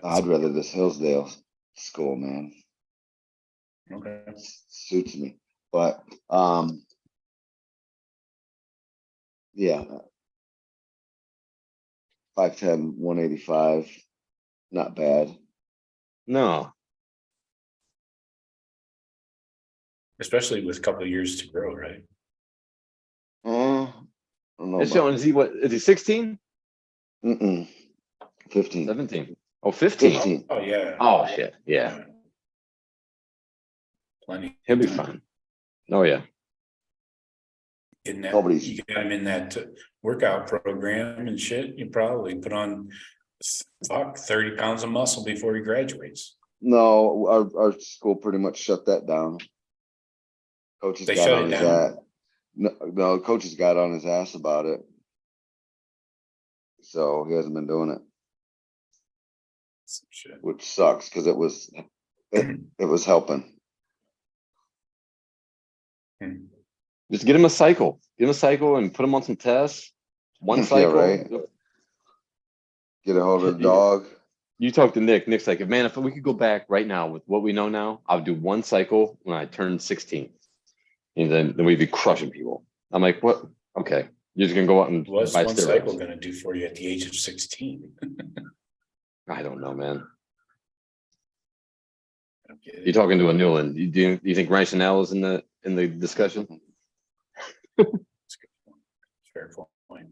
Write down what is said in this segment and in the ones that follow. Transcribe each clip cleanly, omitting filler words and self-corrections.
I'd rather this Hillsdale school, man. Okay. Suits me. But yeah. 5'10", 185. Not bad. No. Especially with a couple of years to grow, right? I don't know. It's showing, is he 16? 15. 17. Oh, 15. 15. Oh yeah. Oh shit. Yeah. Plenty. He'll be fine. Oh yeah. In that, Nobody's- you got him in that workout program and shit. You probably put on 30 pounds of muscle before he graduates. No, our school pretty much shut that down. Coaches They got shut on it his down? ass. No, coaches got on his ass about it. So he hasn't been doing it, Some shit. which sucks because it was helping. Hmm. Just get him a cycle. Get him a cycle and put him on some tests. One Yeah, cycle. right. Get a hold of the dog. You talk to Nick. Nick's like, man, if we could go back right now with what we know now, I would do one cycle when I turned 16. And then we'd be crushing people. I'm like, what? Okay. You're just going to go out and What's buy one steroids. cycle going to do for you at the age of 16? I don't know, man. I don't get it. You're talking to a Newland. Do you think Ryan Chanel is in the discussion? That's a good point. Fair point.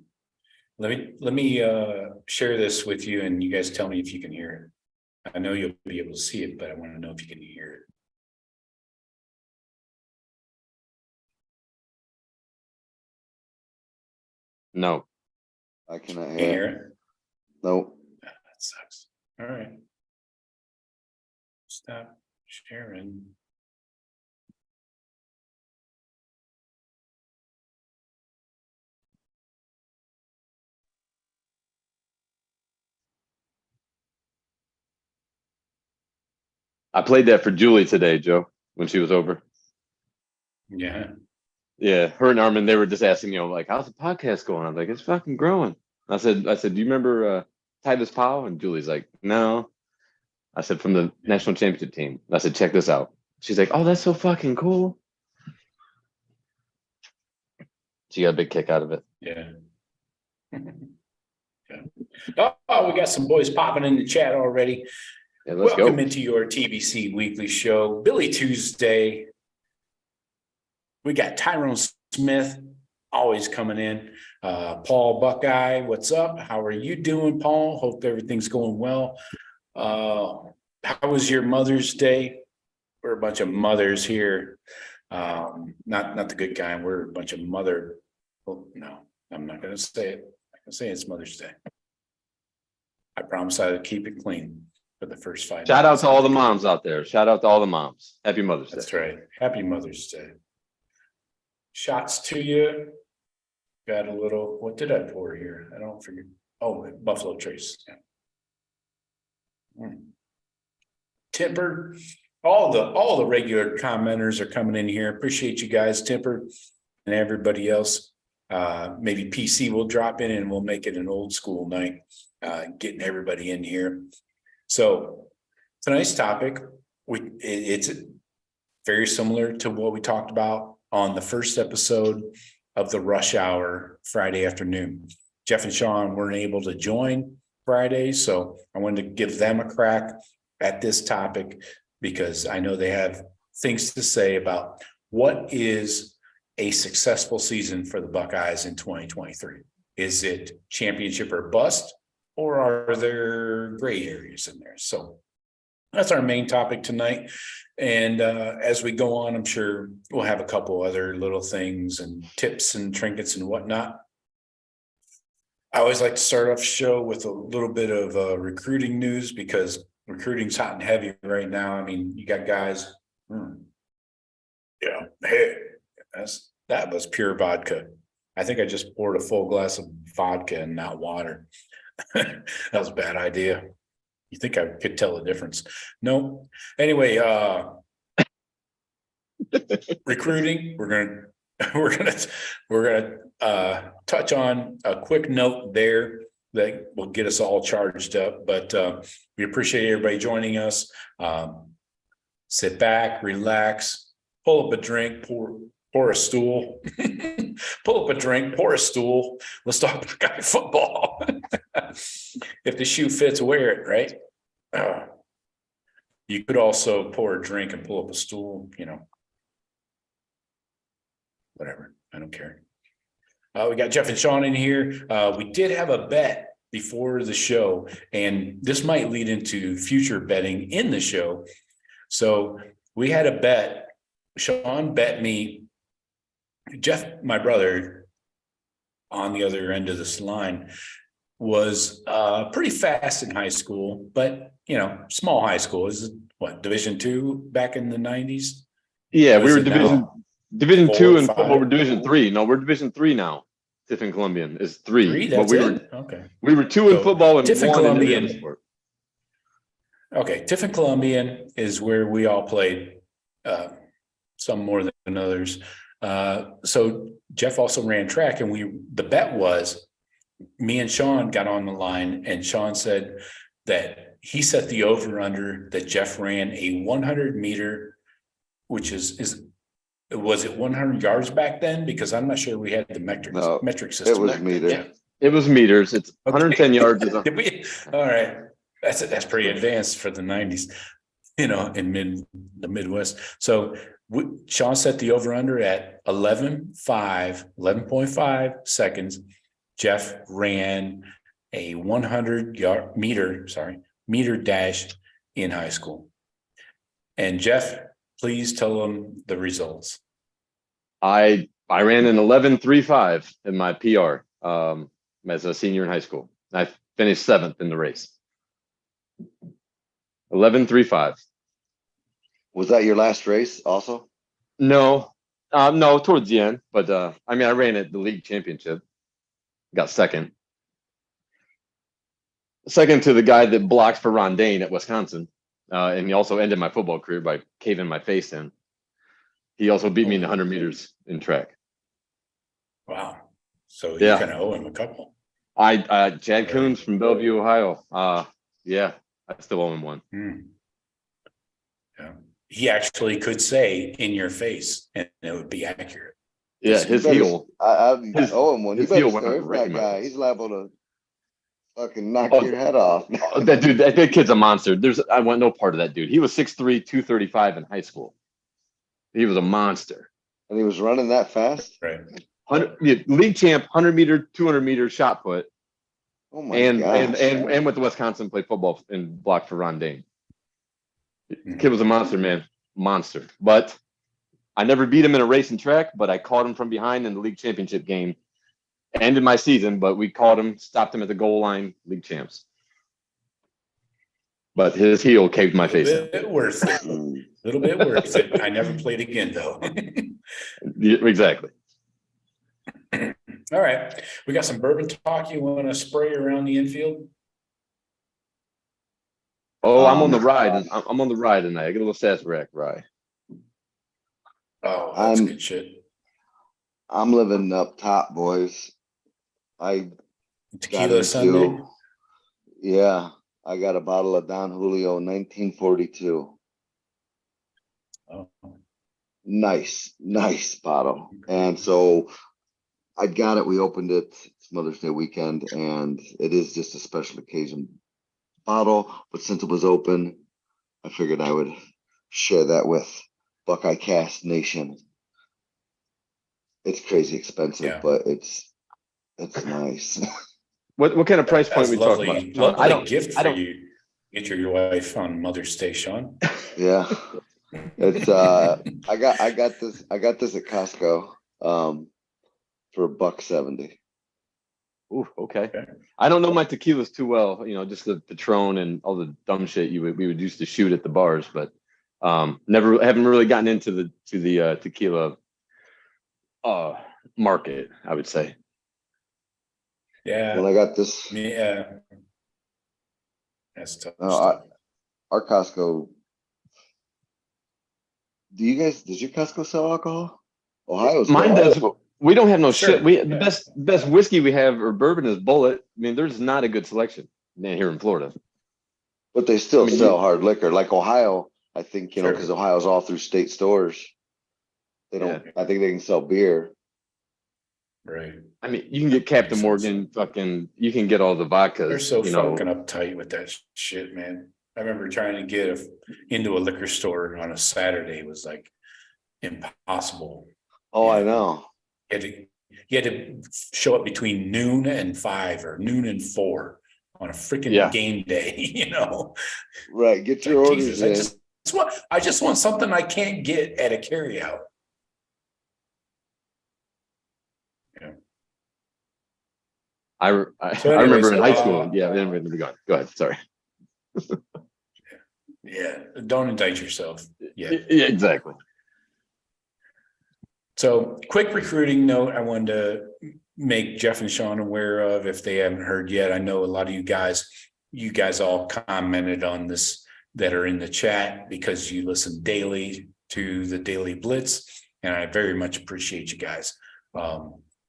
Let me share this with you, and you guys tell me if you can hear it. I know you'll be able to see it, but I want to know if you can hear it. No. I cannot Can you hear hear. it? Nope. That sucks. All right. Stop sharing. I played that for Julie today, Joe, when she was over. Yeah. Yeah, her and Armin, they were just asking me, like, how's the podcast going? I'm like, it's fucking growing. I said, do you remember Titus Powell? And Julie's like, no. I said, from the national championship team. I said, check this out. She's like, oh, that's so fucking cool. She got a big kick out of it. Yeah. Yeah. Oh, we got some boys popping in the chat already. Yeah, let's Welcome go. into your TBC Weekly show. Billy Tuesday. We got Tyrone Smith always coming in. Paul Buckeye, what's up? How are you doing, Paul? Hope everything's going well. How was your Mother's Day? We're a bunch of mothers here. Not the good kind. We're a bunch of mother. Oh, no, I'm not going to say it. I'm going to say it's Mother's Day. I promise I would keep it clean for the first 5 minutes. Shout out to all the moms out there. Shout out to all the moms. Happy Mother's Day. That's right. Happy Mother's Day. Shots to you. Got a little, what did I pour here? I don't forget. Oh, Buffalo Trace. Yeah. Tempered. All the regular commenters are coming in here. Appreciate you guys, Tempered, and everybody else. Maybe PC will drop in and we'll make it an old school night, getting everybody in here. So tonight's topic, it's very similar to what we talked about on the first episode of the Rush Hour Friday afternoon. Jeff and Shawn weren't able to join Friday, so I wanted to give them a crack at this topic because I know they have things to say about what is a successful season for the Buckeyes in 2023. Is it championship or bust, or are there gray areas in there? So that's our main topic tonight. And as we go on, I'm sure we'll have a couple other little things and tips and trinkets and whatnot. I always like to start off the show with a little bit of recruiting news because recruiting's hot and heavy right now. I mean, you got guys. Yeah, hey, that was pure vodka. I think I just poured a full glass of vodka and not water. That was a bad idea. You think I could tell the difference? No. Anyway, recruiting. We're gonna touch on a quick note there. that will get us all charged up. But we appreciate everybody joining us. Sit back, relax, pull up a drink, pour a stool, pull up a drink, pour a stool. Let's talk Buckeye football. If the shoe fits, wear it, right? You could also pour a drink and pull up a stool, whatever. I don't care. We got Jeff and Shawn in here. We did have a bet before the show, and this might lead into future betting in the show. So we had a bet. Shawn bet me. Jeff, my brother, on the other end of this line, was pretty fast in high school, but small high school. Is it what, Division II back in the 90s? Yeah, What we is were it Division now? 2 and 4 or football. We're 5? Division 3. No, we're Division 3 now. Tiffin Columbian is 3. 3, But that's we it? were Okay. we were 2 in So, football and Tiffin 1 in every other Columbian. sport. Okay, Tiffin Columbian is where we all played, some more than others. So Jeff also ran track, and the bet was me and Shawn got on the line, and Shawn said that he set the over under that Jeff ran a 100 meter, which was it 100 yards back then? Because I'm not sure we had the metric system. It was back then. meter. Yeah. It was meters. It's Okay. 110 yards. Did we? All right. That's pretty advanced for the 90s, in the Midwest. So Shawn set the over under at 11.5 seconds. Jeff ran a 100 meter dash in high school. And Jeff, please tell them the results. I ran an 11.35 in my PR as a senior in high school. I finished 7th in the race. 11.35. Was that your last race also? No, towards the end. But I ran at the league championship. Got second. Second to the guy that blocks for Ron Dane at Wisconsin. And he also ended my football career by caving my face in. He also beat me in the 100 meters in track. Wow. So you kind of owe him a couple. Chad Coons from Bellevue, Ohio. Yeah, I still owe him one. Yeah. He actually could say in your face, and it would be accurate. Yeah, his heel. I owe him one. You his better heel went stay away from right that in my guy. face. He's liable to fucking knock your head off. That kid's a monster. I want no part of that dude. He was 6'3", 235 in high school. He was a monster. And he was running that fast? Right. League champ, 100 meter, 200 meter shot put. Oh my gosh. And with the Wisconsin played football and blocked for Ron Dane. Kid was a monster, man. Monster. But I never beat him in a race and track, but I caught him from behind in the league championship game. Ended my season, but we caught him, stopped him at the goal line, league champs. But his heel caved my face in. A little bit worth it. I never played again, though. Yeah, exactly. All right. We got some bourbon talk. You want to spray around the infield? Oh, I'm on the ride. I'm on the ride tonight. I get a little Sazerac rye. Oh, that's good shit. I'm living up top, boys. Tequila Sunday? Yeah. I got a bottle of Don Julio 1942. Oh. Nice bottle. And so I got it. We opened it. It's Mother's Day weekend, and it is just a special occasion bottle. But since it was open, I figured I would share that with Buckeye Cast Nation. It's crazy expensive, but it's nice. What kind of price point we talking about? Lovely gift for you. Get your wife on Mother's Day, Shawn. Yeah, it's I got this at Costco for $1.70. Ooh, okay. I don't know my tequilas too well. Just the Patron and all the dumb shit we would used to shoot at the bars, but haven't really gotten into the tequila market, I would say. Yeah. When I got this, yeah, that's tough. Our Costco. Does your Costco sell alcohol? Ohio's Mine does. We don't have no Sure, shit. The yeah. best whiskey we have or bourbon is Bullet. I mean, there's not a good selection here in Florida. But they still I mean, sell hard liquor, like Ohio. I think Sure. because Ohio's all through state stores. They don't. Yeah. I think they can sell beer. Right. I mean, you can get Captain Makes Morgan, you can get all the vodkas. They're so fucking uptight with that shit, man. I remember trying to get into a liquor store on a Saturday. It was like impossible. Oh, I know. You had to show up between noon and 5 or noon and 4 on a freaking game day, you know. Right. Get your orders Jesus, in. I just want something I can't get at a carryout. Yeah. I remember in high school. Yeah, go ahead. Sorry. Yeah, don't indict yourself. Yeah, exactly. So, quick recruiting note I wanted to make Jeff and Shawn aware of if they haven't heard yet. I know a lot of you guys all commented on this that are in the chat because you listen daily to the Daily Blitz, and I very much appreciate you guys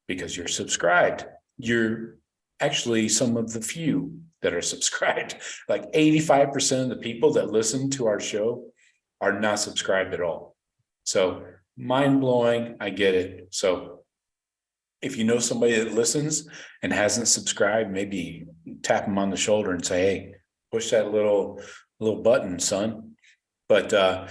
because you're subscribed. You're actually some of the few that are subscribed. Like 85% of the people that listen to our show are not subscribed at all. So mind-blowing, I get it. So if you know somebody that listens and hasn't subscribed, maybe tap them on the shoulder and say, hey, push that little button, son. But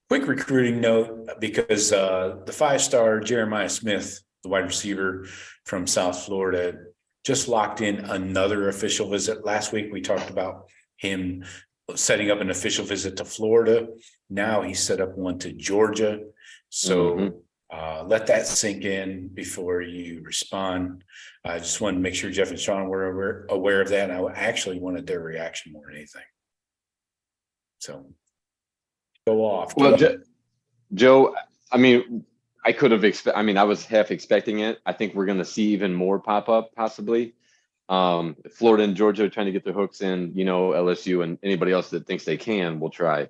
quick recruiting note, because the 5-star Jeremiah Smith, the wide receiver from South Florida, just locked in another official visit. Last week, we talked about him setting up an official visit to Florida. Now he set up one to Georgia. So let that sink in before you respond. I just wanted to make sure Jeff and Shawn were aware of that. And I actually wanted their reaction more than anything. So go off. Well, Joe, I mean, I could have I was half expecting it. I think we're going to see even more pop up possibly. Florida and Georgia are trying to get their hooks in, LSU and anybody else that thinks they can will try.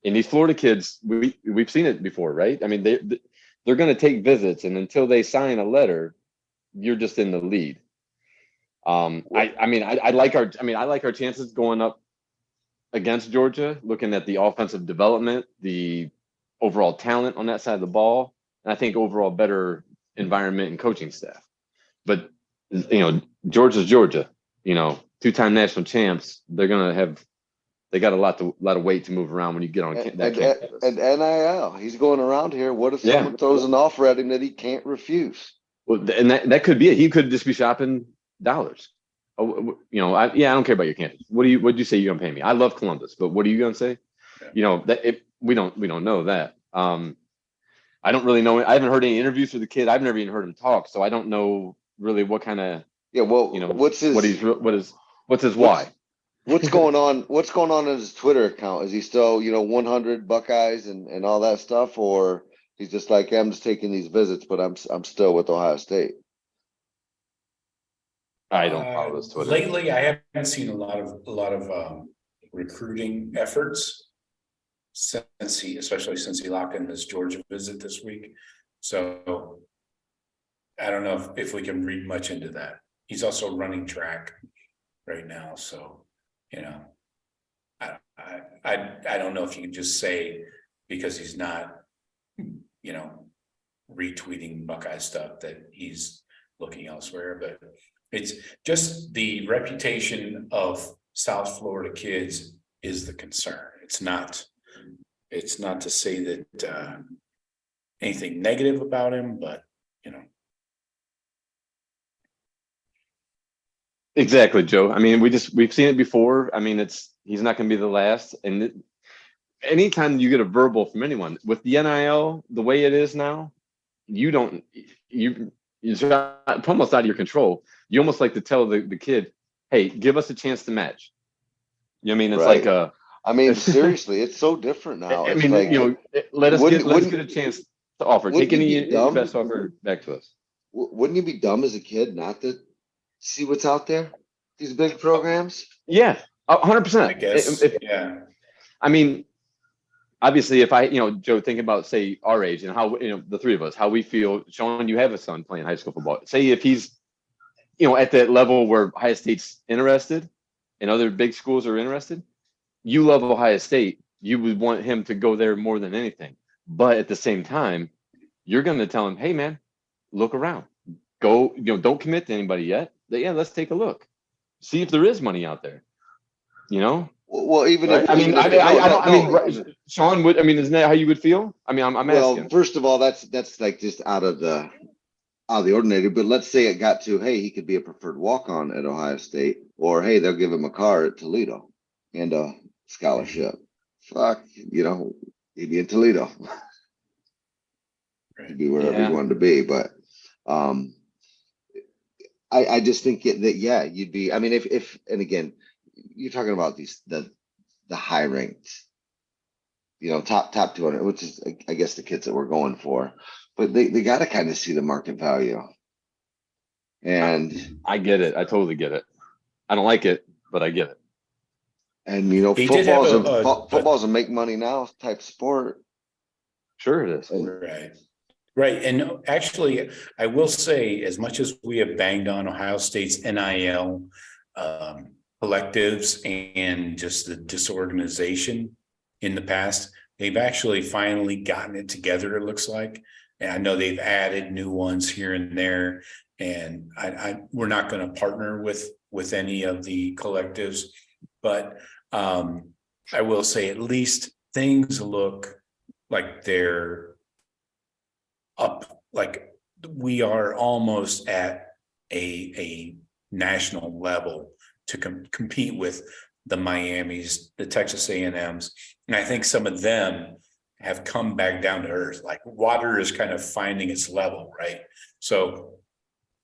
And these Florida kids, we've seen it before, right? I mean, they're going to take visits, and until they sign a letter, you're just in the lead. I like our chances going up against Georgia, looking at the offensive development, the overall talent on that side of the ball, and I think overall better environment and coaching staff. But Georgia's Georgia, 2-time national champs. They got a lot of weight to move around when you get on that campus. And NIL, he's going around here. What if someone throws an offer at him that he can't refuse? Well, and that could be it. He could just be shopping dollars. Oh, I don't care about your campus. What'd you say you're gonna pay me? I love Columbus, but what are you gonna say? Yeah. We don't know that. I don't really know. I haven't heard any interviews with the kid. I've never even heard him talk, so I don't know really what kind of what's his why. What's going on? What's going on in his Twitter account? Is he still 100 Buckeyes and all that stuff, or he's just like, I'm just taking these visits, but I'm still with Ohio State? I don't follow his Twitter. Lately, I haven't seen a lot of recruiting efforts especially since he locked in this Georgia visit this week. So I don't know if we can read much into that. He's also running track right now, so I don't know if you can just say because he's not retweeting Buckeye stuff that he's looking elsewhere, but it's just the reputation of South Florida kids is the concern. It's not to say that anything negative about him, but Exactly, Joe. I mean, we've seen it before. I mean, he's not going to be the last. And anytime you get a verbal from anyone with the NIL the way it is now, it's almost out of your control. You almost like to tell the kid, "Hey, give us a chance to match." You know what I mean? It's right. Like I mean, seriously, it's so different now. I mean, let us get a chance to offer. Take any best offer back to us. Wouldn't you be dumb as a kid not to see what's out there? These big programs? Yeah, 100%. I guess. Yeah. I mean, obviously, if Joe, think about, say, our age and how, the three of us, how we feel. Shawn, you have a son playing high school football. Say if he's, at that level where Ohio State's interested and other big schools are interested, you love Ohio State. You would want him to go there more than anything. But at the same time, you're going to tell him, hey, man, look around. Go, don't commit to anybody yet. But yeah, let's take a look. See if there is money out there, Well, even right? if I mean, Shawn would. I mean, isn't that how you would feel? I mean, I'm asking. First of all, that's like just out of the ordinary. But let's say it got to, hey, he could be a preferred walk-on at Ohio State, or hey, they'll give him a car at Toledo and a scholarship. Fuck, he'd be in Toledo. He'd be wherever he wanted to be. But I just think that you'd be. I mean, if and again, you're talking about the high ranked, top 200, which is, I guess, the kids that we're going for, but they got to kind of see the market value. And I get it. I totally get it. I don't like it, but I get it. And football's a make money now type sport. Sure it is. Right. And actually, I will say, as much as we have banged on Ohio State's NIL collectives and just the disorganization in the past, they've actually finally gotten it together, it looks like. And I know they've added new ones here and there. And we're not going to partner with any of the collectives, but I will say at least things look like they're up, like we are almost at a national level to compete with the Miamis, the Texas A&Ms. And I think some of them have come back down to earth, like water is kind of finding its level, right? So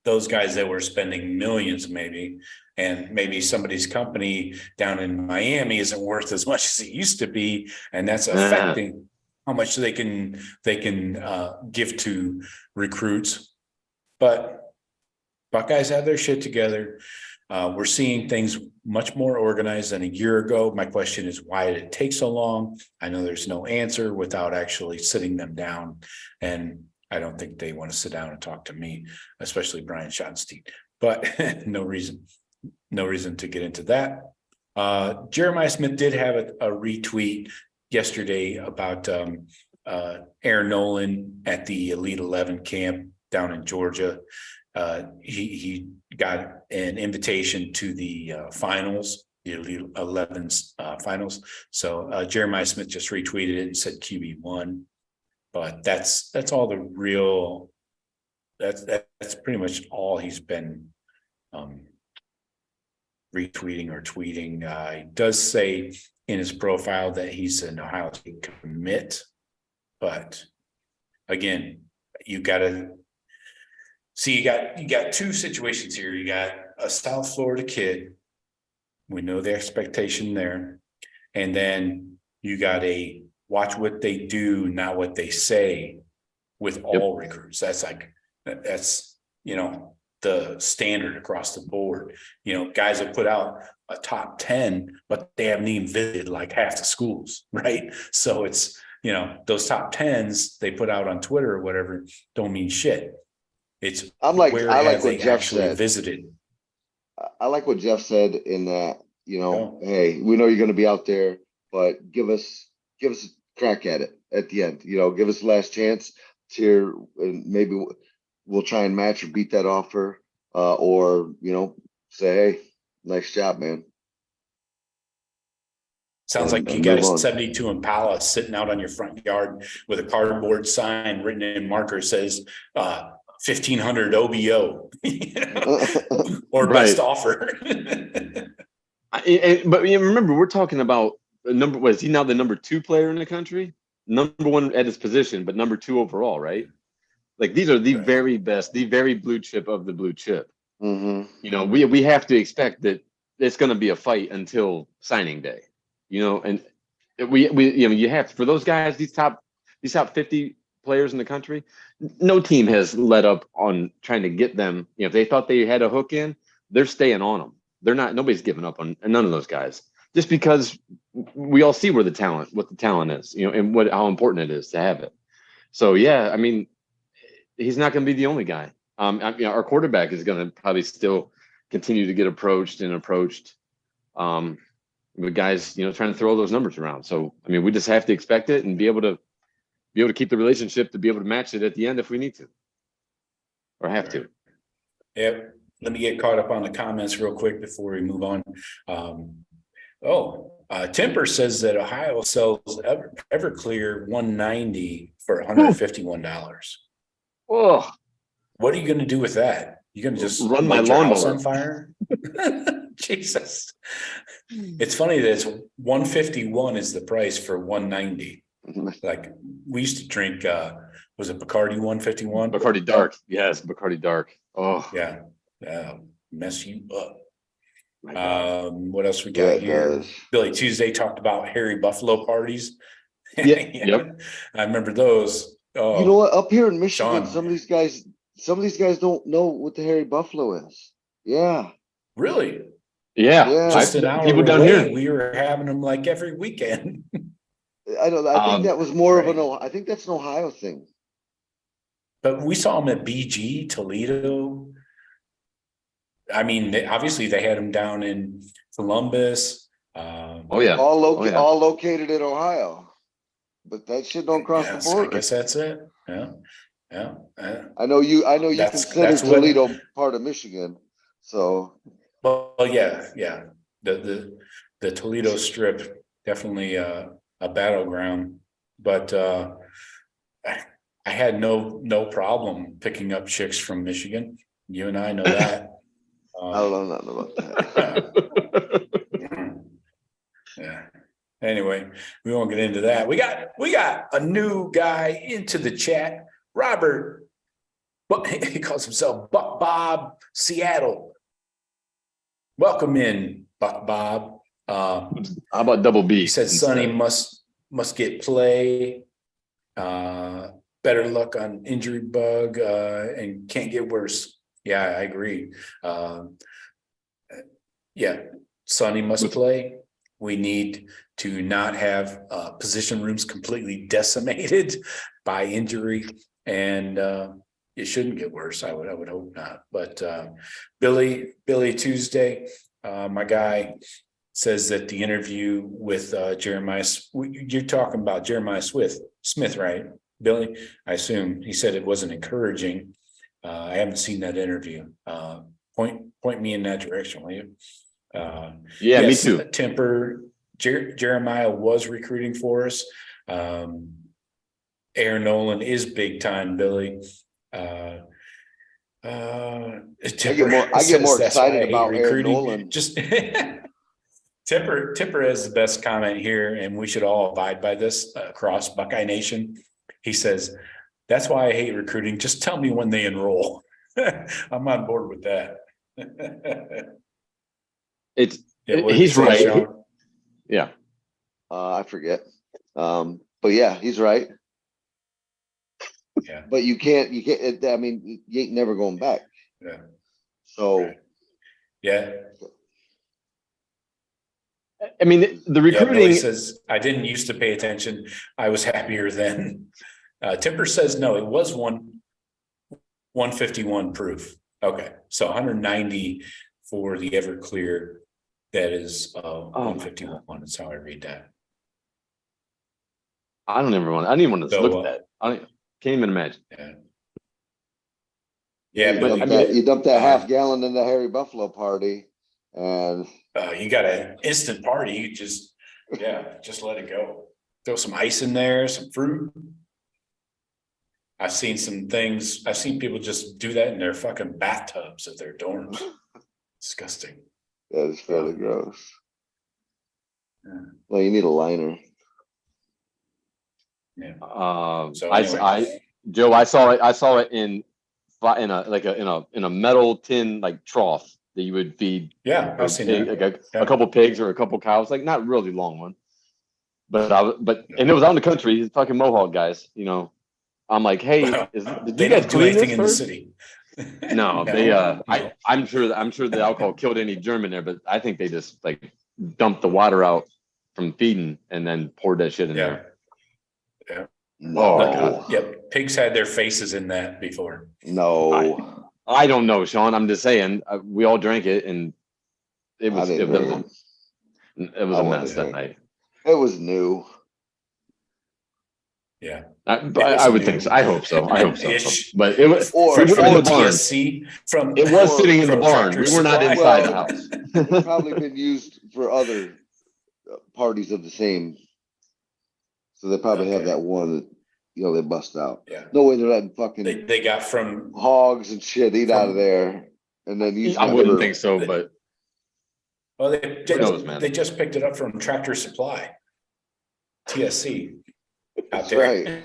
those guys that were spending millions maybe, and maybe somebody's company down in Miami isn't worth as much as it used to be. And that's affecting how much they can give to recruits. But Buckeyes have their shit together. We're seeing things much more organized than a year ago. My question is, why did it take so long? I know there's no answer without actually sitting them down. And I don't think they want to sit down and talk to me, especially Brian Schottenstein, but no reason to get into that. Jeremiah Smith did have a retweet yesterday about Aaron Nolan at the Elite 11 camp down in Georgia. He got an invitation to the finals, the Elite 11's finals. So Jeremiah Smith just retweeted it and said QB1. But that's all the real. That's pretty much all he's been retweeting or tweeting. He does say in his profile that he's an Ohio State commit, but again, you got to see. You got two situations here. You got a South Florida kid. We know the expectation there, and then you got a watch what they do, not what they say, with all recruits. That's the standard across the board. Guys have put out a top 10, but they haven't even visited like half the schools, right? So it's, those top 10s they put out on Twitter or whatever don't mean shit. It's I like what Jeff said. Visited. I like what Jeff said in that, hey, we know you're going to be out there, but give us a crack at it at the end. Give us the last chance to, and maybe we'll try and match or beat that offer, or say, hey, nice job, man. Sounds like you got a 72 Impala sitting out on your front yard with a cardboard sign written in marker says 1,500 OBO or best offer. But remember, we're talking about is he now the number 2 player in the country? Number 1 at his position, but number 2 overall, right? Like these are the very best, the very blue chip of the blue chip. Mm-hmm. We have to expect that it's going to be a fight until signing day. And we you have to, for those guys, these top 50 players in the country, no team has let up on trying to get them. If they thought they had a hook in, they're staying on them. Nobody's giving up on none of those guys. Just because we all see what the talent is, and how important it is to have it. So yeah, I mean, he's not going to be the only guy. Our quarterback is going to probably still continue to get approached. With guys, trying to throw those numbers around. So I mean, we just have to expect it and be able to keep the relationship, to be able to match it at the end if we need to or have to. Yep. Let me get caught up on the comments real quick before we move on. Temper says that Ohio sells Everclear 190 for $151. Oh, what are you going to do with that? You're going to just run my house lawnmower on fire? Jesus. It's funny that it's 151 is the price for 190. Like we used to drink, was it Bacardi 151? Bacardi Dark. Yes, Bacardi Dark. Oh, yeah. Mess you up. What else we got Yeah, here? Billy Tuesday talked about hairy buffalo parties. Yeah. Yep. I remember those. Oh, You know what? Up here in Michigan, Shawn. some of these guys don't know what the hairy buffalo is. Yeah. really? Yeah. Yeah. Just an hour people down away, here. we were having them like every weekend. I don't know. I think that was more right. I think that's an Ohio thing. But we saw them at BG, Toledo. I mean, obviously they had them down in Columbus. Oh yeah. All located in Ohio. But that shit don't cross the border. I guess that's it. Yeah. I know you That's consider what- Toledo part of Michigan. So Well, yeah. The Toledo strip, definitely a battleground, but I had no problem picking up chicks from Michigan. You and I know that. I don't know nothing about that. Yeah. Anyway, we won't get into that. We got a new guy into the chat, Robert, but he calls himself Buck Bob Seattle. Welcome in, Buck Bob. How about double B? He said Sonny must get play. Better luck on injury bug and can't get worse. Yeah, I agree. Yeah, Sonny must play. We need to not have position rooms completely decimated by injury, and it shouldn't get worse. I would hope not. But Billy Tuesday, my guy, says that the interview with Jeremiah, you're talking about Jeremiah Smith, right, Billy? I assume he said it wasn't encouraging. I haven't seen that interview. Point me in that direction, will you? Yeah, yes, me too. Temper. Jeremiah was recruiting for us. Aaron Nolan is big time, Billy. I get more excited about Aaron Nolan. Just Tipper has the best comment here, and we should all abide by this across Buckeye Nation. He says, "That's why I hate recruiting. Just tell me when they enroll." I'm on board with that. He's right. Yeah. I forget. But yeah, he's right. Yeah. But you can't, I mean, you ain't never going back. Yeah. So. Right. Yeah. I mean, the recruiting Billy says, I didn't used to pay attention. I was happier then. Timper says, no, it was 151 proof. Okay. So 190 for the Everclear. That is 151. That's how I read that. I don't even want to look at that. I can't even imagine. Yeah. You dump that half gallon in the Hairy Buffalo party, and you got an instant party. You just let it go. Throw some ice in there, some fruit. I've seen some things. I've seen people just do that in their fucking bathtubs at their dorms. Disgusting. That is fairly gross. Yeah. Well, you need a liner. Yeah. So anyway. Joe, I saw it in a metal tin like trough that you would feed. Yeah, I've seen that. Like a couple pigs or a couple cows, like not really long one, and it was out in the country. These fucking Mohawk guys, I'm like, hey, did you guys do anything in the city? No, I'm sure the alcohol killed any germ in there, but I think they just like dumped the water out from feeding and then poured that shit in there. Yeah. No, Yep. Pigs had their faces in that before. no. I don't know, Shawn. I'm just saying we all drank it and it was I it, didn't was it was I a wouldn't mess that drink. night. It was new. Yeah. I would think so. I hope so. I hope so. Ish. But it was Or- we were From in the the barn. TSC, from It was sitting in the from barn. Tractor We were not Supply. inside the Well, house. It's probably been used for other parties of the same. So they probably have Okay. that one that, they bust out. Yeah. No way they're letting fucking They got from hogs and shit eat out of from- there. And then using I it wouldn't for- think so, but well, Who knows, man? they just picked it up from Tractor Supply. TSC out That's there. right.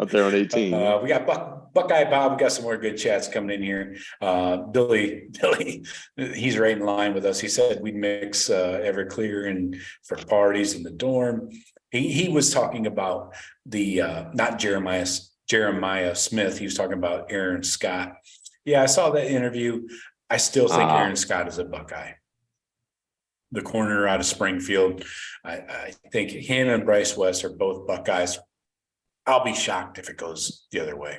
up there on 18. We got Buckeye Bob. We got some more good chats coming in here. Billy, he's right in line with us. He said we'd mix Everclear and for parties in the dorm. He was talking about the not Jeremiah Smith. He was talking about Aaron Scott. Yeah, I saw that interview. I still think Aaron Scott is a Buckeye. The corner out of Springfield. I think him and Bryce West are both Buckeyes. I'll be shocked if it goes the other way.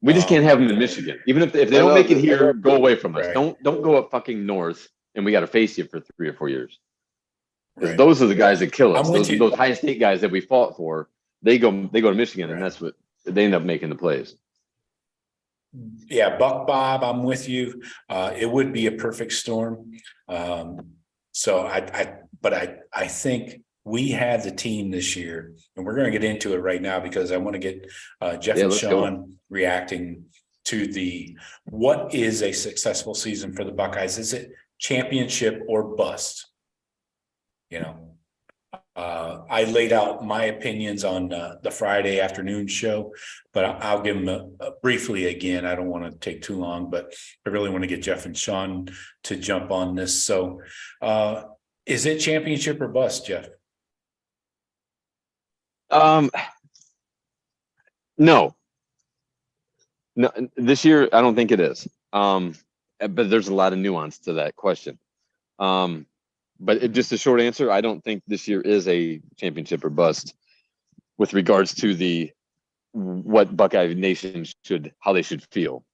We just can't have them in Michigan. Even if they don't make it here, go away from us. Right. Don't go up fucking north and we got to face you for 3 or 4 years. Because Right. those are the guys that kill us. I'm with you. Those high state guys that we fought for, they go to Michigan and Right. that's what they end up making the plays. Yeah, Buck Bob, I'm with you. It would be a perfect storm. So I think we have the team this year, and we're going to get into it right now because I want to get Jeff and let's go. Shawn reacting to what is a successful season for the Buckeyes? Is it championship or bust? I laid out my opinions on the Friday afternoon show, but I'll give them briefly again. I don't want to take too long, but I really want to get Jeff and Shawn to jump on this. So is it championship or bust, Jeff? No, this year I don't think it is. But there's a lot of nuance to that question. But just a short answer, I don't think this year is a championship or bust with regards to what Buckeye Nation how they should feel.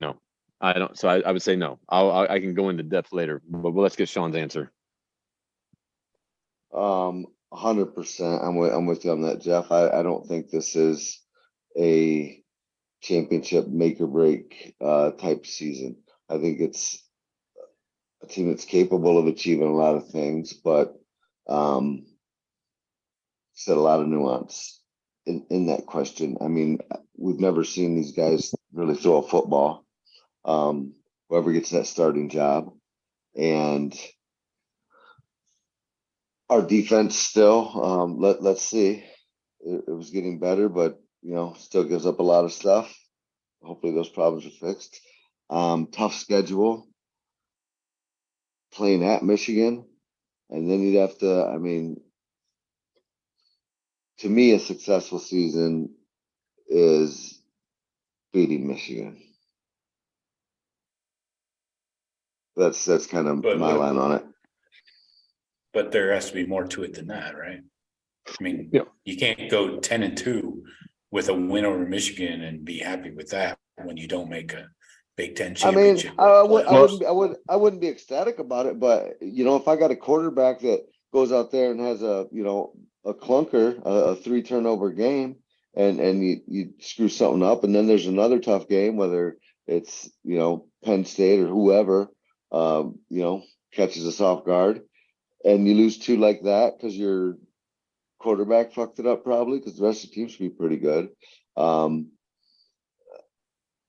No, I don't. So I would say no. I can go into depth later, but let's get Shawn's answer. 100%. I'm with you on that, Jeff. I don't think this is a championship make or break type season. I think it's a team that's capable of achieving a lot of things, but said a lot of nuance in that question. I mean, we've never seen these guys really throw a football. Whoever gets that starting job, and our defense still, let's see. It was getting better, but still gives up a lot of stuff. Hopefully those problems are fixed. Tough schedule, playing at Michigan, and then you'd have to, to me, a successful season is beating Michigan. That's kind of my line on it. But there has to be more to it than that, right? I mean, Yeah. You can't go 10-2 with a win over Michigan and be happy with that when you don't make a Big Ten championship. I wouldn't be ecstatic about it, but if I got a quarterback that goes out there and has a clunker, a 3 turnover game, and you screw something up, and then there's another tough game, whether it's Penn State or whoever, catches us off guard, and you lose 2 like that because your quarterback fucked it up probably, because the rest of the team should be pretty good.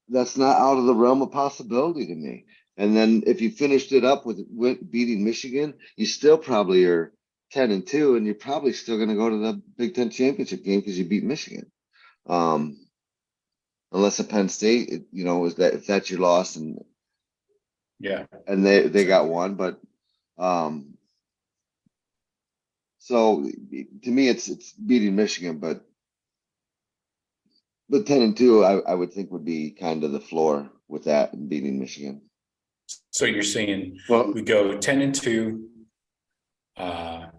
That's not out of the realm of possibility to me. And then if you finished it up with beating Michigan, you still probably are 10-2, and you're probably still going to go to the Big Ten championship game because you beat Michigan. Unless at Penn State, is that if that's your loss, and they got one, but so to me it's beating Michigan, but 10-2 I would think would be kind of the floor with that, and beating Michigan. So you're saying Well, we go 10-2, I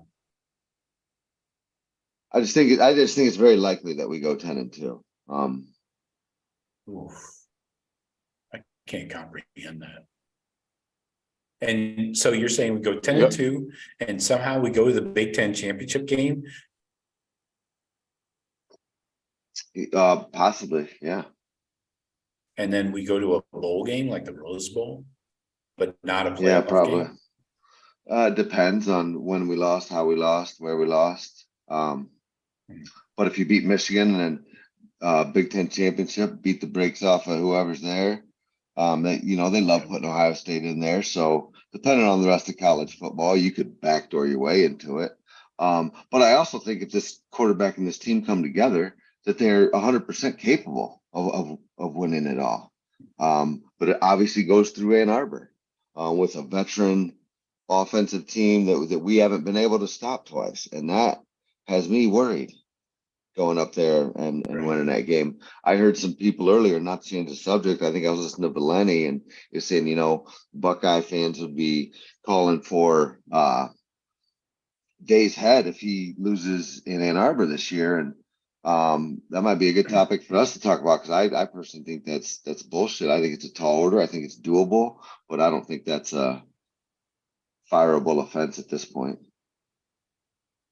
just think it's very likely that we go 10-2. Oof. I can't comprehend that. And so you're saying we go 10-2 and somehow we go to the Big Ten championship game? Possibly, yeah. And then we go to a bowl game like the Rose Bowl, but not a playoff Yeah, probably. game? Depends on when we lost, how we lost, where we lost. But if you beat Michigan and then Big Ten championship, beat the brakes off of whoever's there. They love putting Ohio State in there. So depending on the rest of college football, you could backdoor your way into it. But I also think if this quarterback and this team come together, that they're 100% capable of winning it all. But it obviously goes through Ann Arbor with a veteran offensive team that we haven't been able to stop twice. And that has me worried going up there and winning that game. I heard some people earlier, not to change the subject, I think I was listening to Valeni and he was saying, Buckeye fans would be calling for days ahead if he loses in Ann Arbor this year. And that might be a good topic for us to talk about because I personally think that's bullshit. I think it's a tall order. I think it's doable, but I don't think that's a fireable offense at this point.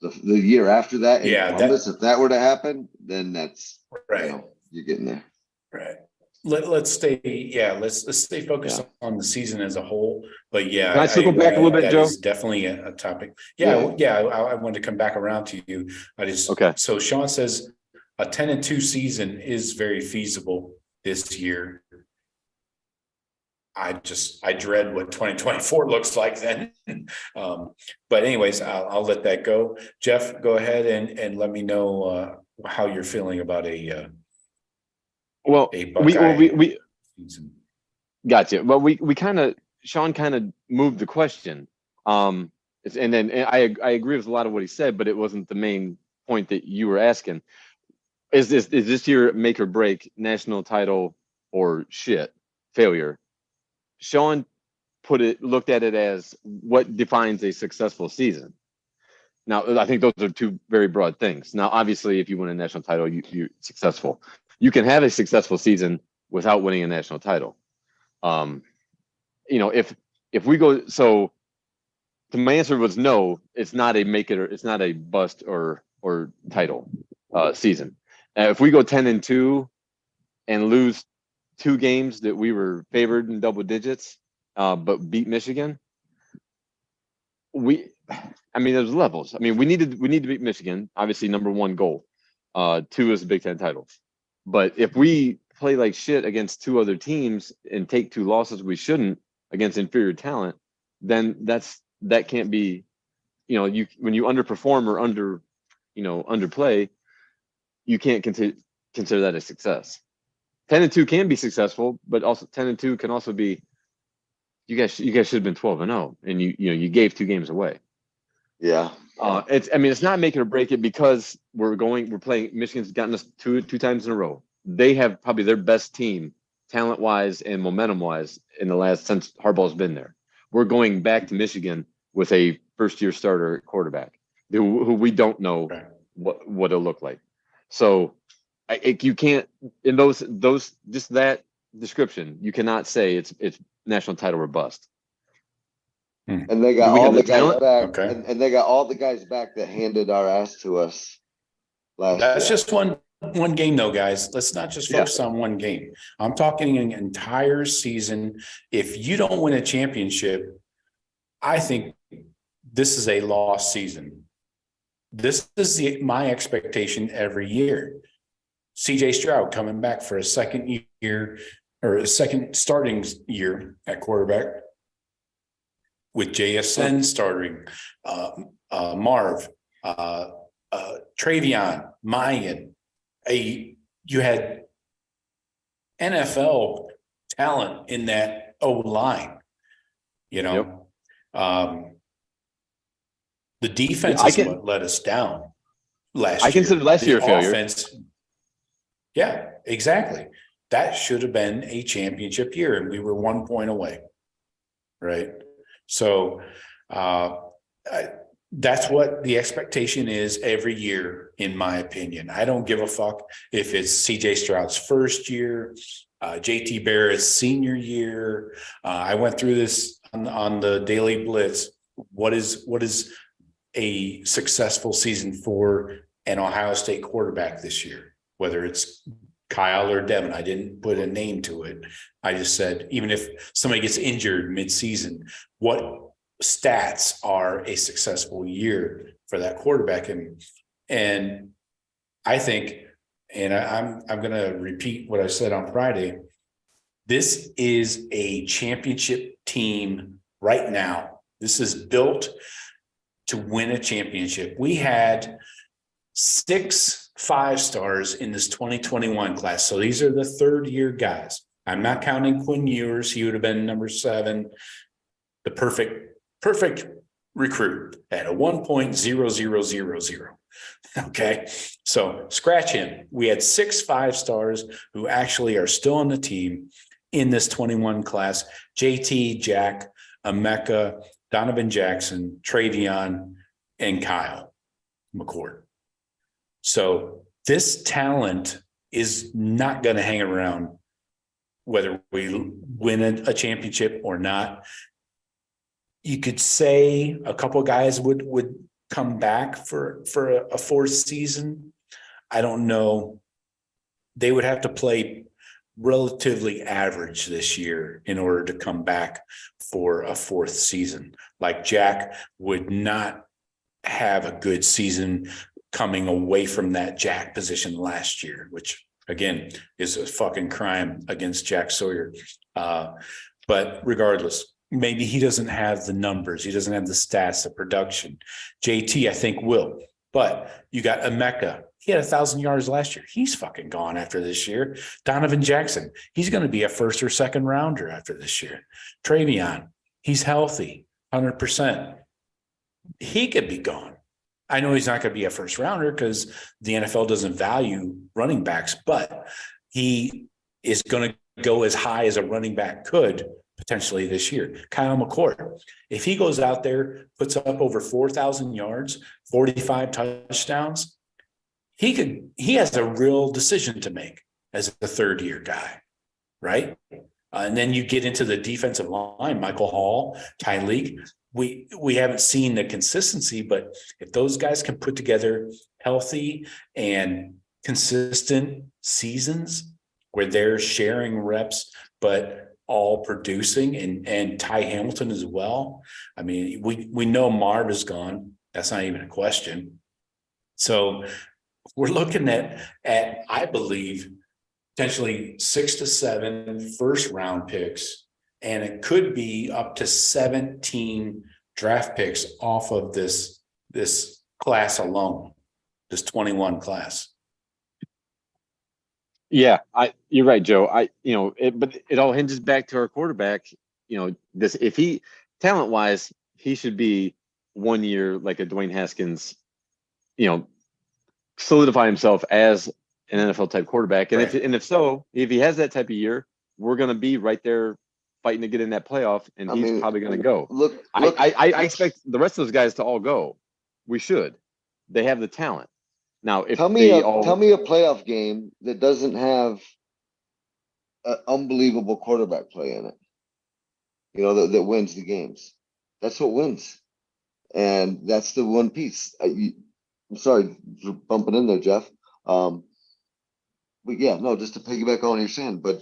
The year after that in Columbus, if that were to happen, then that's right. You're getting there. Right. Let's stay focused on the season as a whole. But can I circle back a little bit, Joe? That is definitely a topic. I wanted to come back around to you. So Shawn says a 10-2 season is very feasible this year. I dread what 2024 looks like then. But anyways, I'll let that go. Jeff, go ahead and let me know how you're feeling about a we gotcha. Well, Shawn kind of moved the question. And I agree with a lot of what he said, but it wasn't the main point that you were asking. Is this year make or break, national title or failure? Shawn looked at it as what defines a successful season. Now, I think those are two very broad things. Now, obviously, if you win a national title, you're successful. You can have a successful season without winning a national title. If we go, so my answer was no. It's not a make it or it's not a bust or title season. If we go 10-2 and lose 2 games that we were favored in double digits, but beat Michigan, there's levels. We need to beat Michigan. Obviously, number 1 goal. 2 is the Big Ten title. But if we play like shit against 2 other teams and take 2 losses we shouldn't against inferior talent, then that can't be, when you underperform or underplay, you can't consider that a success. 10-2 can be successful, but also 10-2 can also be, you guys should have been 12-0 and you gave 2 games away. Yeah. It's not make it or break it because we're playing. Michigan's gotten us two times in a row. They have probably their best team, talent wise and momentum wise, since Harbaugh's been there. We're going back to Michigan with a first year starter quarterback who we don't know what it'll look like. So you can't, in those just that description, you cannot say it's national title or bust. And they got all the guys back, and they got all the guys back that handed our ass to us last year. That's just one game though, guys. Let's not just focus on one game. I'm talking an entire season. If you don't win a championship, I think this is a lost season. This is my expectation every year. CJ Stroud coming back for a second year or a second starting year at quarterback, with JSN starting, Marv, Travion, Mayan. You had NFL talent in that O-line, the defense is what let us down last year. I consider last year a failure. Yeah, exactly. That should have been a championship year, and we were 1 point away, right? So that's what the expectation is every year, in my opinion. I don't give a fuck if it's CJ Stroud's first year, JT Barrett's senior year. I went through this on the Daily Blitz. What is a successful season for an Ohio State quarterback this year? Whether it's Kyle or Devin, I didn't put a name to it. I just said, even if somebody gets injured mid-season, what stats are a successful year for that quarterback? And I think, and I'm going to repeat what I said on Friday. This is a championship team right now. This is built to win a championship. We had 6 5-stars in this 2021 class. So these are the third-year guys. I'm not counting Quinn Ewers. He would have been number 7, the perfect recruit at a 1.0000. Okay, so scratch him. We had 6 5-stars who actually are still on the team in this 21 class: JT, Jack, Emeka, Donovan Jackson, Travion, and Kyle McCord. So this talent is not going to hang around whether we win a championship or not. You could say a couple of guys would come back for a 4th season. I don't know. They would have to play relatively average this year in order to come back for a 4th season. Like Jack would not have a good season coming away from that Jack position last year, which again is a fucking crime against Jack Sawyer. But regardless, maybe he doesn't have the numbers. He doesn't have the stats, the production. JT, I think, will. But you got Emeka. He had 1,000 yards last year. He's fucking gone after this year. Donovan Jackson, he's going to be a 1st or 2nd rounder after this year. Travion, he's healthy, 100%. He could be gone. I know he's not going to be a 1st rounder because the NFL doesn't value running backs, but he is going to go as high as a running back could potentially this year. Kyle McCord, if he goes out there, puts up over 4,000 yards, 45 touchdowns, he has a real decision to make as a 3rd-year guy, right? And then you get into the defensive line, Michael Hall, Tyleek. We haven't seen the consistency, but if those guys can put together healthy and consistent seasons where they're sharing reps, but all producing, and Ty Hamilton as well. I mean, we know Marv is gone. That's not even a question. So we're looking at I believe, potentially 6 to 7 1st-round picks, and it could be up to 17 draft picks off of this class alone, this 21 class. Yeah, you're right, Joe. But it all hinges back to our quarterback. If he talent-wise, he should be 1 year like a Dwayne Haskins, solidify himself as an NFL type quarterback. And right. if he has that type of year, we're going to be right there fighting to get in that playoff, and he's probably going to go. Look, I expect the rest of those guys to all go. We should. They have the talent. Now, if tell me a playoff game that doesn't have an unbelievable quarterback play in it. That wins the games. That's what wins, and that's the one piece. I'm sorry for bumping in there, Jeff. But yeah, no, just to piggyback on what you're saying, but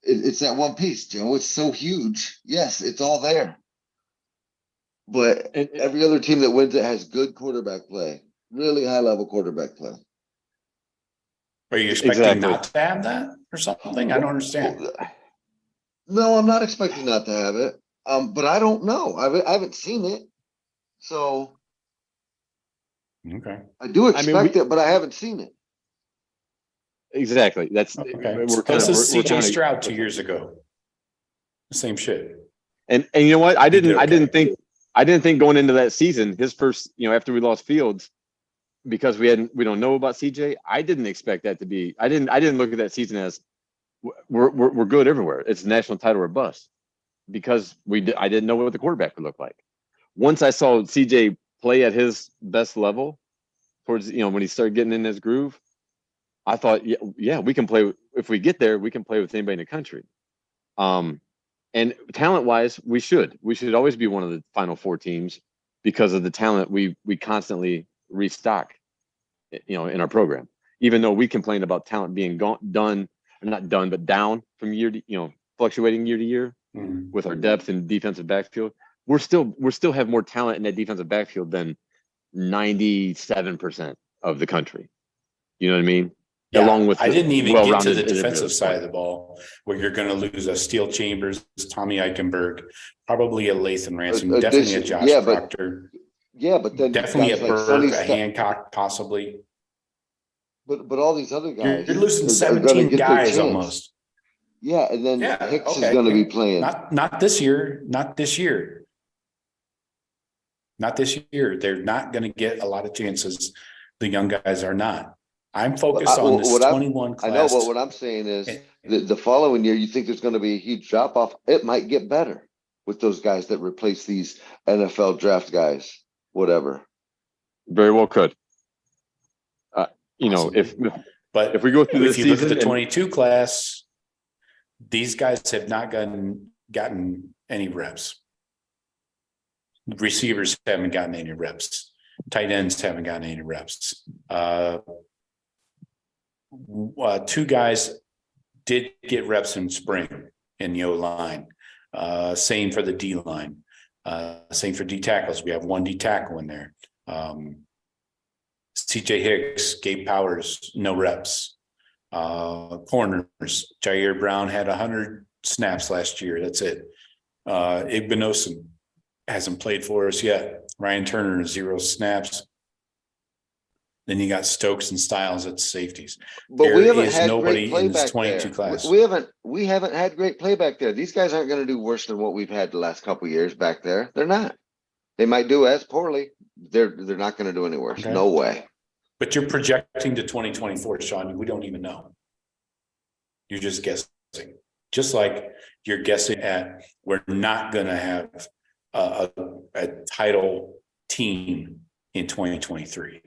it's that one piece, Joe. It's so huge. Yes, it's all there. But every other team that wins it has good quarterback play, really high-level quarterback play. Are you expecting not to have that or something? I don't understand. No, I'm not expecting not to have it. But I don't know. I haven't seen it. So okay. I do expect it, but I haven't seen it. Exactly. That's okay. This is CJ Stroud 2 years ago. Same shit. And you know what? I didn't think going into that season, his first, after we lost Fields, because we don't know about CJ. I didn't expect that to be. I didn't look at that season as we're good everywhere. It's a national title or bust, because I didn't know what the quarterback would look like. once I saw CJ play at his best level towards, when he started getting in his groove, I thought, yeah, we can play. If we get there, we can play with anybody in the country. And talent-wise, we should always be one of the Final Four teams because of the talent we constantly restock, in our program. Even though we complain about talent being down from year to, fluctuating year to year with our depth and defensive backfield, we're still have more talent in that defensive backfield than 97% of the country. You know what I mean? Yeah, along with I didn't even get to the defensive individual side of the ball where you're going to lose a Steel Chambers, Tommy Eichenberg, probably a Lathan Ransom, definitely a Josh Proctor. But then definitely a like Burke, a Hancock, possibly. But all these other guys, you're losing 17 guys almost. Yeah, and then Hicks is going to be playing. Not this year. Not this year. Not this year. They're not going to get a lot of chances. The young guys are not. I'm focused on this 21 class. I know, but what I'm saying is the following year, you think there's going to be a huge drop off. It might get better with those guys that replace these NFL draft guys, whatever. Very well could. If we go through this season, look at the 22 class, these guys have not gotten any reps. Receivers haven't gotten any reps. Tight ends haven't gotten any reps. Two guys did get reps in spring in the O-line. Same for the D-line. Same for D tackles. We have one D tackle in there. CJ Hicks, Gabe Powers, no reps. Corners, Jair Brown had 100 snaps last year. That's it. Igbinosun hasn't played for us yet. Ryan Turner, 0 snaps. Then you got Stokes and Styles at safeties. But we haven't had nobody great in this playback 22 there. class. We haven't had great playback there. These guys aren't going to do worse than what we've had the last couple of years back there. They're not. They might do as poorly. They're not going to do any worse. Okay. No way. But you're projecting to 2024, Shawn. We don't even know. You're just guessing. Just like you're guessing at we're not going to have a title team in 2023.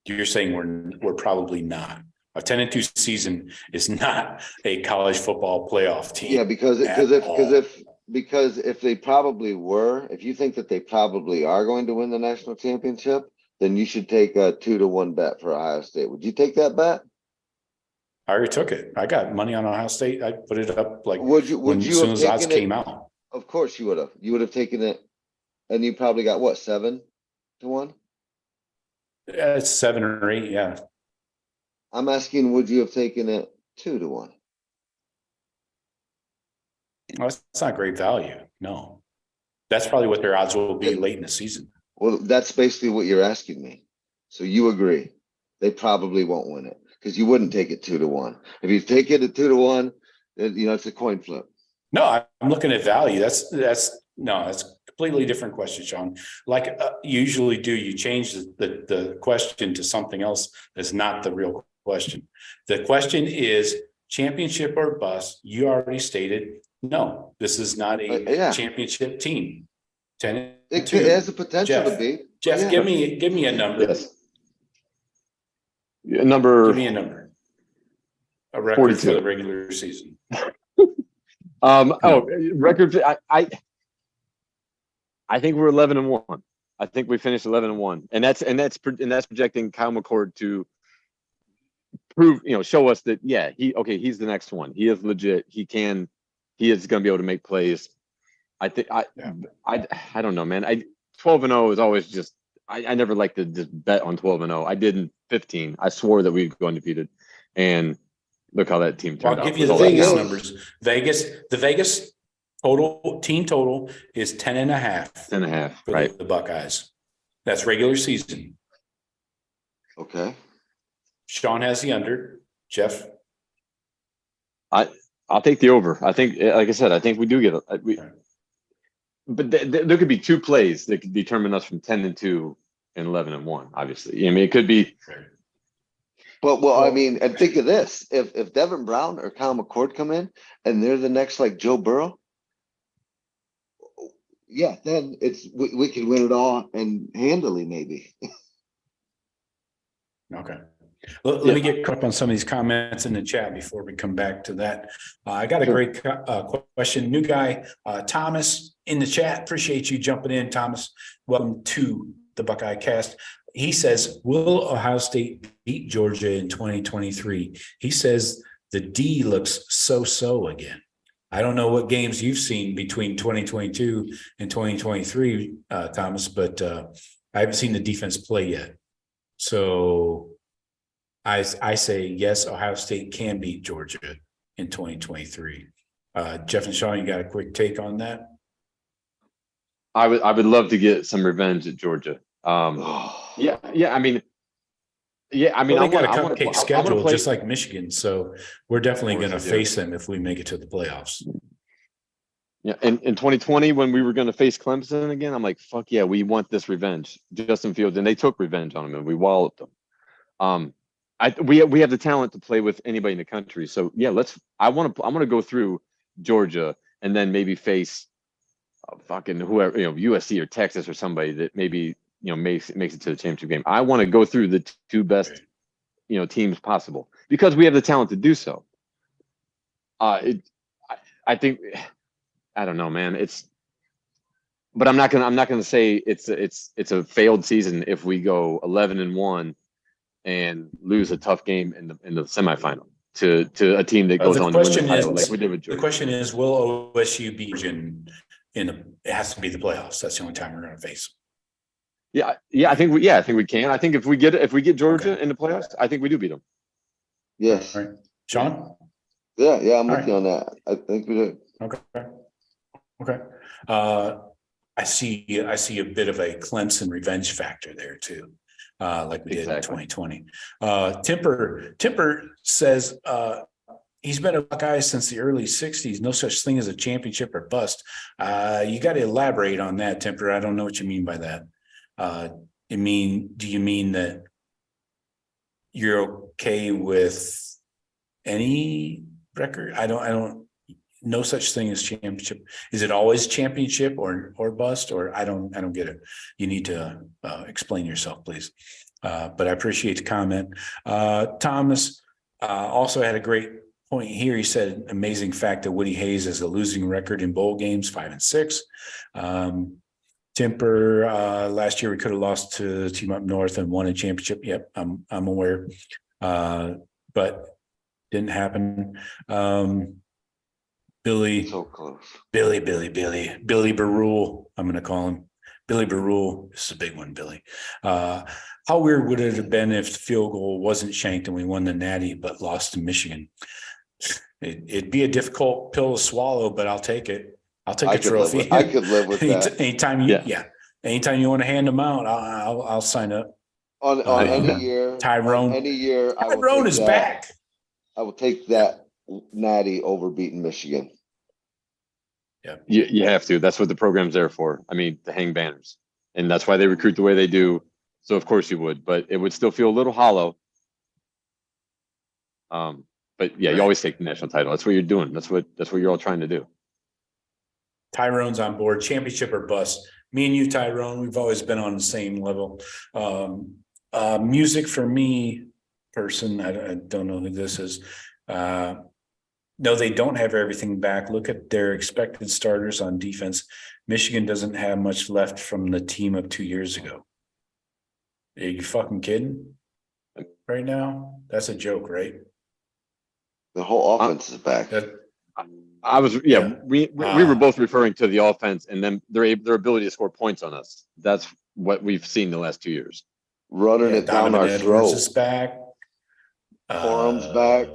You're saying we're probably not. A 10-2 season is not a college football playoff team. Yeah, because if they probably were, if you think that they probably are going to win the national championship, then you should take a 2-1 bet for Ohio State. Would you take that bet? I already took it. I got money on Ohio State. I put it up like would you as soon as odds came out. Of course you would have. You would have taken it, and you probably got what, 7-1? Yeah, it's 7 or 8. Yeah. I'm asking, would you have taken it 2-1? Well, that's not great value. No, that's probably what their odds will be late in the season. Well, that's basically what you're asking me. So you agree they probably won't win it because you wouldn't take it 2-1. If you take it at 2-1, then, it's a coin flip. No, I'm looking at value. That's a completely different question, Shawn. Like you usually do, you change the question to something else that's not the real question. The question is championship or bust. You already stated, no, this is not a championship team. 10-2. It has the potential to be. Jeff, give me a number. Yes. Give me a number. A record 42. For the regular season. Record. I think we're 11-1. I think we finished 11-1, and that's projecting Kyle McCord to prove, show us that he's the next one. He is legit. He is going to be able to make plays. I think I don't know, man. 12-0 is always just I never liked to just bet on 12-0. I did in 15. I swore that we'd go undefeated, and look how that team turned out. I'll give you the Vegas numbers. The Vegas team total is 10.5. 10.5, for right? The Buckeyes. That's regular season. Okay. Shawn has the under. Jeff. I'll take the over. I think, like I said, I think we do get but there could be 2 plays that could determine us from 10-2 and 11-1. Obviously, I mean it could be. But I mean, and think of this: if Devin Brown or Kyle McCord come in and they're the next like Joe Burrow, yeah, then we could win it all and handily maybe. Okay. Let me get caught up on some of these comments in the chat before we come back to that. I got a great question. New guy, Thomas in the chat. Appreciate you jumping in, Thomas. Welcome to the Buckeye Cast. He says, will Ohio State beat Georgia in 2023? He says the D looks so again. I don't know what games you've seen between 2022 and 2023, Thomas, but I haven't seen the defense play yet. So I say yes, Ohio State can beat Georgia in 2023. Jeff and Shawn, you got a quick take on that? I would love to get some revenge at Georgia. Yeah. I mean, well, they got a cupcake schedule play, just like Michigan, so we're definitely going to face them if we make it to the playoffs. Yeah, in 2020 when we were going to face Clemson again, I'm like, fuck yeah, we want this revenge. Justin Fields, and they took revenge on them and we walloped them. We have the talent to play with anybody in the country. So yeah, I want to go through Georgia and then maybe face fucking whoever, USC or Texas or somebody that maybe makes it to the championship game. I want to go through the two best teams possible because we have the talent to do so. I think, I don't know, man. But I'm not gonna say it's a failed season if we go 11-1 and lose a tough game in the semifinal to a team that goes on to win the title like we did with Georgia. The question is, will OSU beat it has to be the playoffs. That's the only time we're going to face them. Yeah, I think we can. I think if we get Georgia in the playoffs, I think we do beat them. Yes. All right. Shawn? Yeah, I'm with you on that. I think we do. Okay. I see a bit of a Clemson revenge factor there too, like we did in 2020. Timper says he's been a Buckeye since the early 60s. No such thing as a championship or bust. You got to elaborate on that, Timper. I don't know what you mean by that. Do you mean that you're okay with any record? I don't. No such thing as championship. Is it always championship or bust? Or I don't get it. You need to explain yourself, please. But I appreciate the comment. Thomas also had a great point here. He said, amazing fact that Woody Hayes has a losing record in bowl games, 5-6. Timper, last year we could have lost to the team up north and won a championship. Yep, I'm aware, but didn't happen. Billy, so close. Billy Barule. I'm going to call him Billy Barule. This is a big one, Billy. How weird would it have been if the field goal wasn't shanked and we won the Natty but lost to Michigan? It'd be a difficult pill to swallow, but I'll take it. I'll take a trophy. I could live with that. Anytime you want to hand them out, I'll sign up. On any year, Tyrone. Any year, Tyrone is back. I will take that Natty over beating Michigan. Yeah, you have to. That's what the program's there for. I mean, to hang banners, and that's why they recruit the way they do. So of course you would, but it would still feel a little hollow. But yeah, you always take the national title. That's what you're doing. That's what you're all trying to do. Tyrone's on board. Championship or bust. Me and you, Tyrone, we've always been on the same level. Music for me, person. I don't know who this is. No, they don't have everything back. Look at their expected starters on defense. Michigan doesn't have much left from the team of 2 years ago. Are you fucking kidding? Right now? That's a joke, right? The whole offense is back. We were both referring to the offense and then their ability to score points on us. That's what we've seen the last 2 years. Running it down our throat. Is back. Corum's back.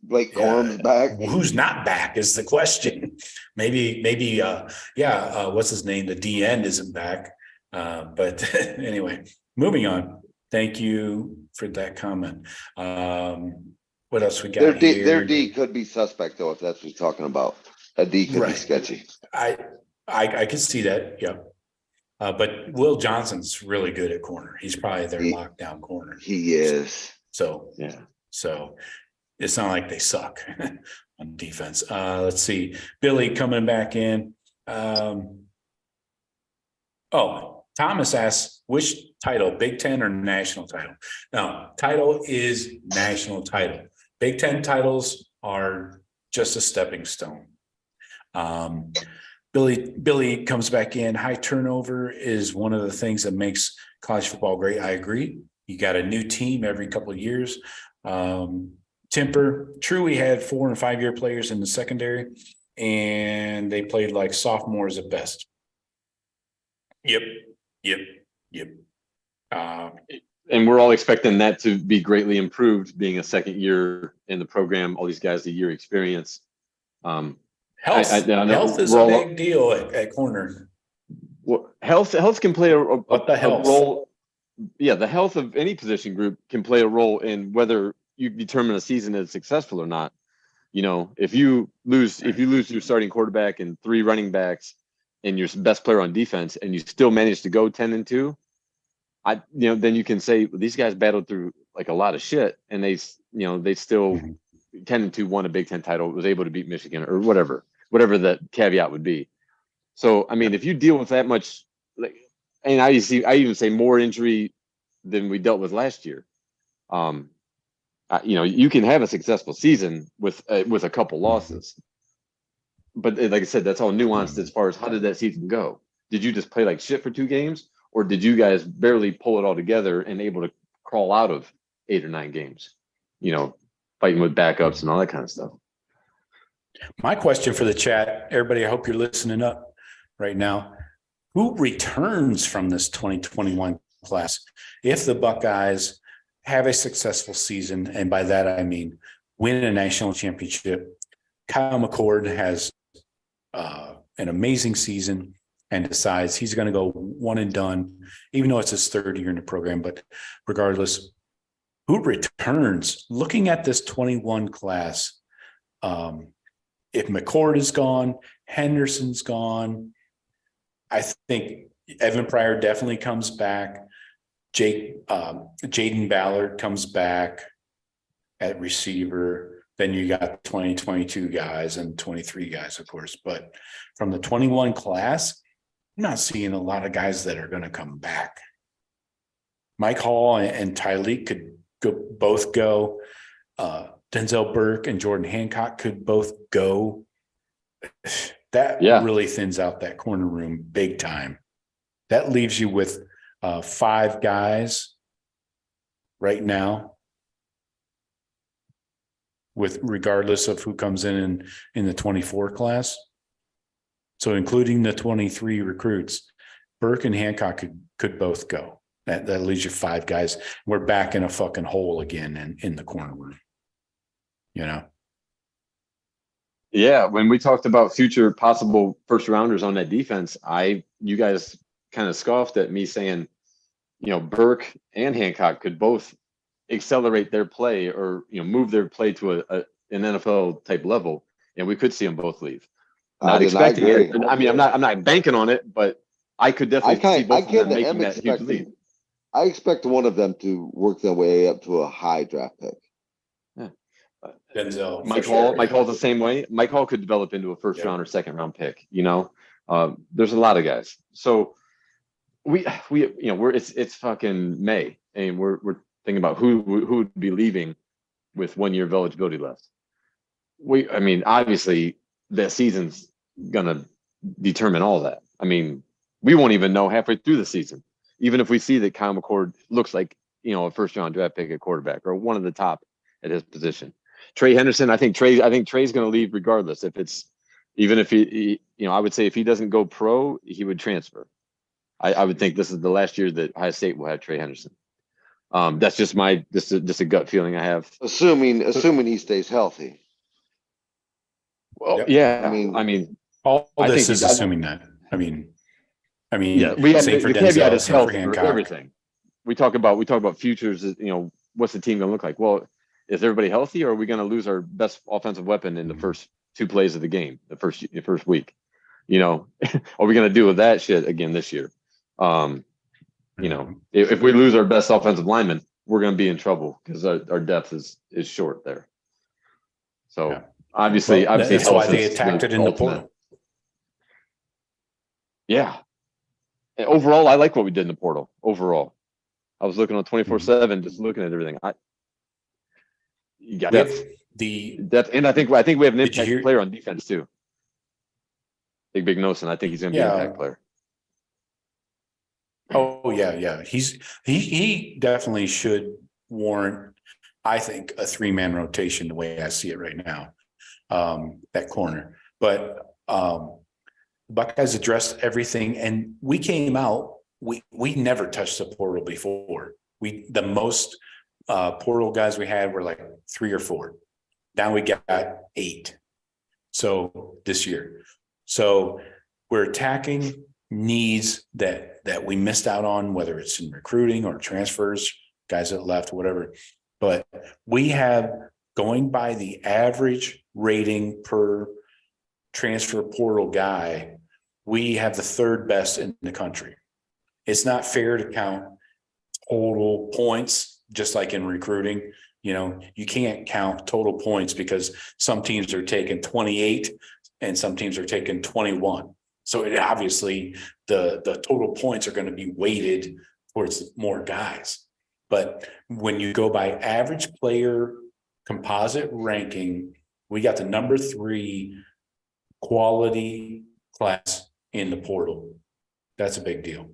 Blake Corum's back. Well, who's not back is the question. Maybe. What's his name? The D end isn't back. But anyway, moving on. Thank you for that comment. What else we got here? Their D could be suspect though, if that's what you're talking about. A D could be sketchy. I could see that. Yeah. But Will Johnson's really good at corner. He's probably their lockdown corner. He is. So it's not like they suck on defense. Let's see. Billy coming back in. Thomas asks, which title, Big Ten or national title? No, title is national title. Big Ten titles are just a stepping stone. Billy comes back in. High turnover is one of the things that makes college football great. I agree. You got a new team every couple of years. Temper, true, we had 4 and 5 year players in the secondary, and they played like sophomores at best. Yep. And we're all expecting that to be greatly improved, being a second year in the program, all these guys a year experience. Health is a big deal at corner. Well, health can play a health? role. Yeah, the health of any position group can play a role in whether you determine a season is successful or not. You know, if you lose your starting quarterback and 3 running backs and your best player on defense, and you still manage to go 10-2, then you can say, well, these guys battled through like a lot of shit, and they still 10-2 won a Big Ten title, was able to beat Michigan or whatever the caveat would be. So, I mean, if you deal with that much, and I even say more injury than we dealt with last year, you can have a successful season with a couple losses. But like I said, that's all nuanced as far as how did that season go? Did you just play like shit for 2 games, or did you guys barely pull it all together and able to crawl out of 8 or 9 games? Fighting with backups and all that kind of stuff. My question for the chat, everybody, I hope you're listening up right now. Who returns from this 2021 class if the Buckeyes have a successful season? And by that, I mean win a national championship. Kyle McCord has an amazing season and decides he's going to go one and done, even though it's his 3rd year in the program. But regardless, who returns? Looking at this 21 class, if McCord is gone, Henderson's gone, I think Evan Pryor definitely comes back. Jaden Ballard comes back at receiver. Then you got 2022 guys and 23 guys, of course. But from the 21 class, I'm not seeing a lot of guys that are going to come back. Mike Hall and Tyleek could both go. Denzel Burke and Jordan Hancock could both go. That really thins out that corner room big time. That leaves you with 5 guys right now, with regardless of who comes in the 24 class. So including the 23 recruits, Burke and Hancock could both go. That leaves you 5 guys. We're back in a fucking hole again in the corner room. Yeah, when we talked about future possible first rounders on that defense, you guys kind of scoffed at me saying, Burke and Hancock could both accelerate their play or move their play to an NFL type level, and we could see them both leave. Not expecting it. I mean, I'm not banking on it, but I could definitely see both of them making that huge leap. I expect one of them to work their way up to a high draft pick. Yeah. Denzel. Mike Hall's the same way. Mike Hall could develop into a first round or second round pick. There's a lot of guys. So it's fucking May, and we're thinking about who would be leaving with 1 year of eligibility left. Obviously that season's gonna determine all that. I mean, we won't even know halfway through the season, even if we see that Kyle McCord looks like a first round draft pick at quarterback or one of the top at his position. Trey Henderson, I think Trey's going to leave regardless. Even if he I would say if he doesn't go pro, he would transfer. I would think this is the last year that Ohio State will have Trey Henderson. That's just a gut feeling I have. Assuming he stays healthy. Well, yep. I mean, all this is assuming that. I mean, yeah, we have same for the Denzel, caveat is same health for Hancock. for everything. We talk about futures. What's the team going to look like? Well, is everybody healthy, or are we going to lose our best offensive weapon in the first 2 plays of the game, the first week? Are we going to deal with that shit again this year? If we lose our best offensive lineman, we're going to be in trouble because our depth is short there. So obviously, that's why they attacked it in the portal. Yeah. And overall, I like what we did in the portal. Overall, I was looking on 24/7, just looking at everything. You got We have depth, and I think we have an Did you impact hear- player on defense too. Big Nosen. I think he's going to be an impact player. Oh yeah. He definitely should warrant, I think, a 3-man rotation the way I see it right now. That corner. But Buckeyes addressed everything, and we came out, we never touched the portal before. The most portal guys we had were like 3 or 4. Now we got 8. So this year. So we're attacking needs that we missed out on, whether it's in recruiting or transfers, guys that left, whatever. But we have, going by the average rating per transfer portal guy, we have the 3rd best in the country. It's not fair to count total points, just like in recruiting. You can't count total points because some teams are taking 28 and some teams are taking 21. So obviously the total points are going to be weighted towards more guys. But when you go by average player composite ranking, we got the number 3 quality class in the portal. That's a big deal.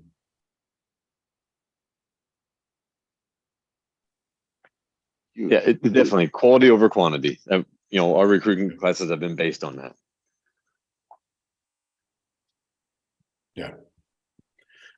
Yeah, it's definitely quality over quantity. Our recruiting classes have been based on that. Yeah.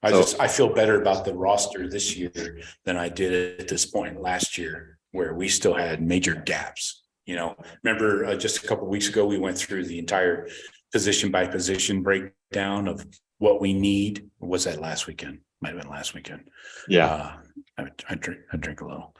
I feel better about the roster this year than I did at this point last year, where we still had major gaps. Remember just a couple of weeks ago, we went through the entire position by position breakdown of what we need. Or was that last weekend? Might have been last weekend. Yeah. I drink a little.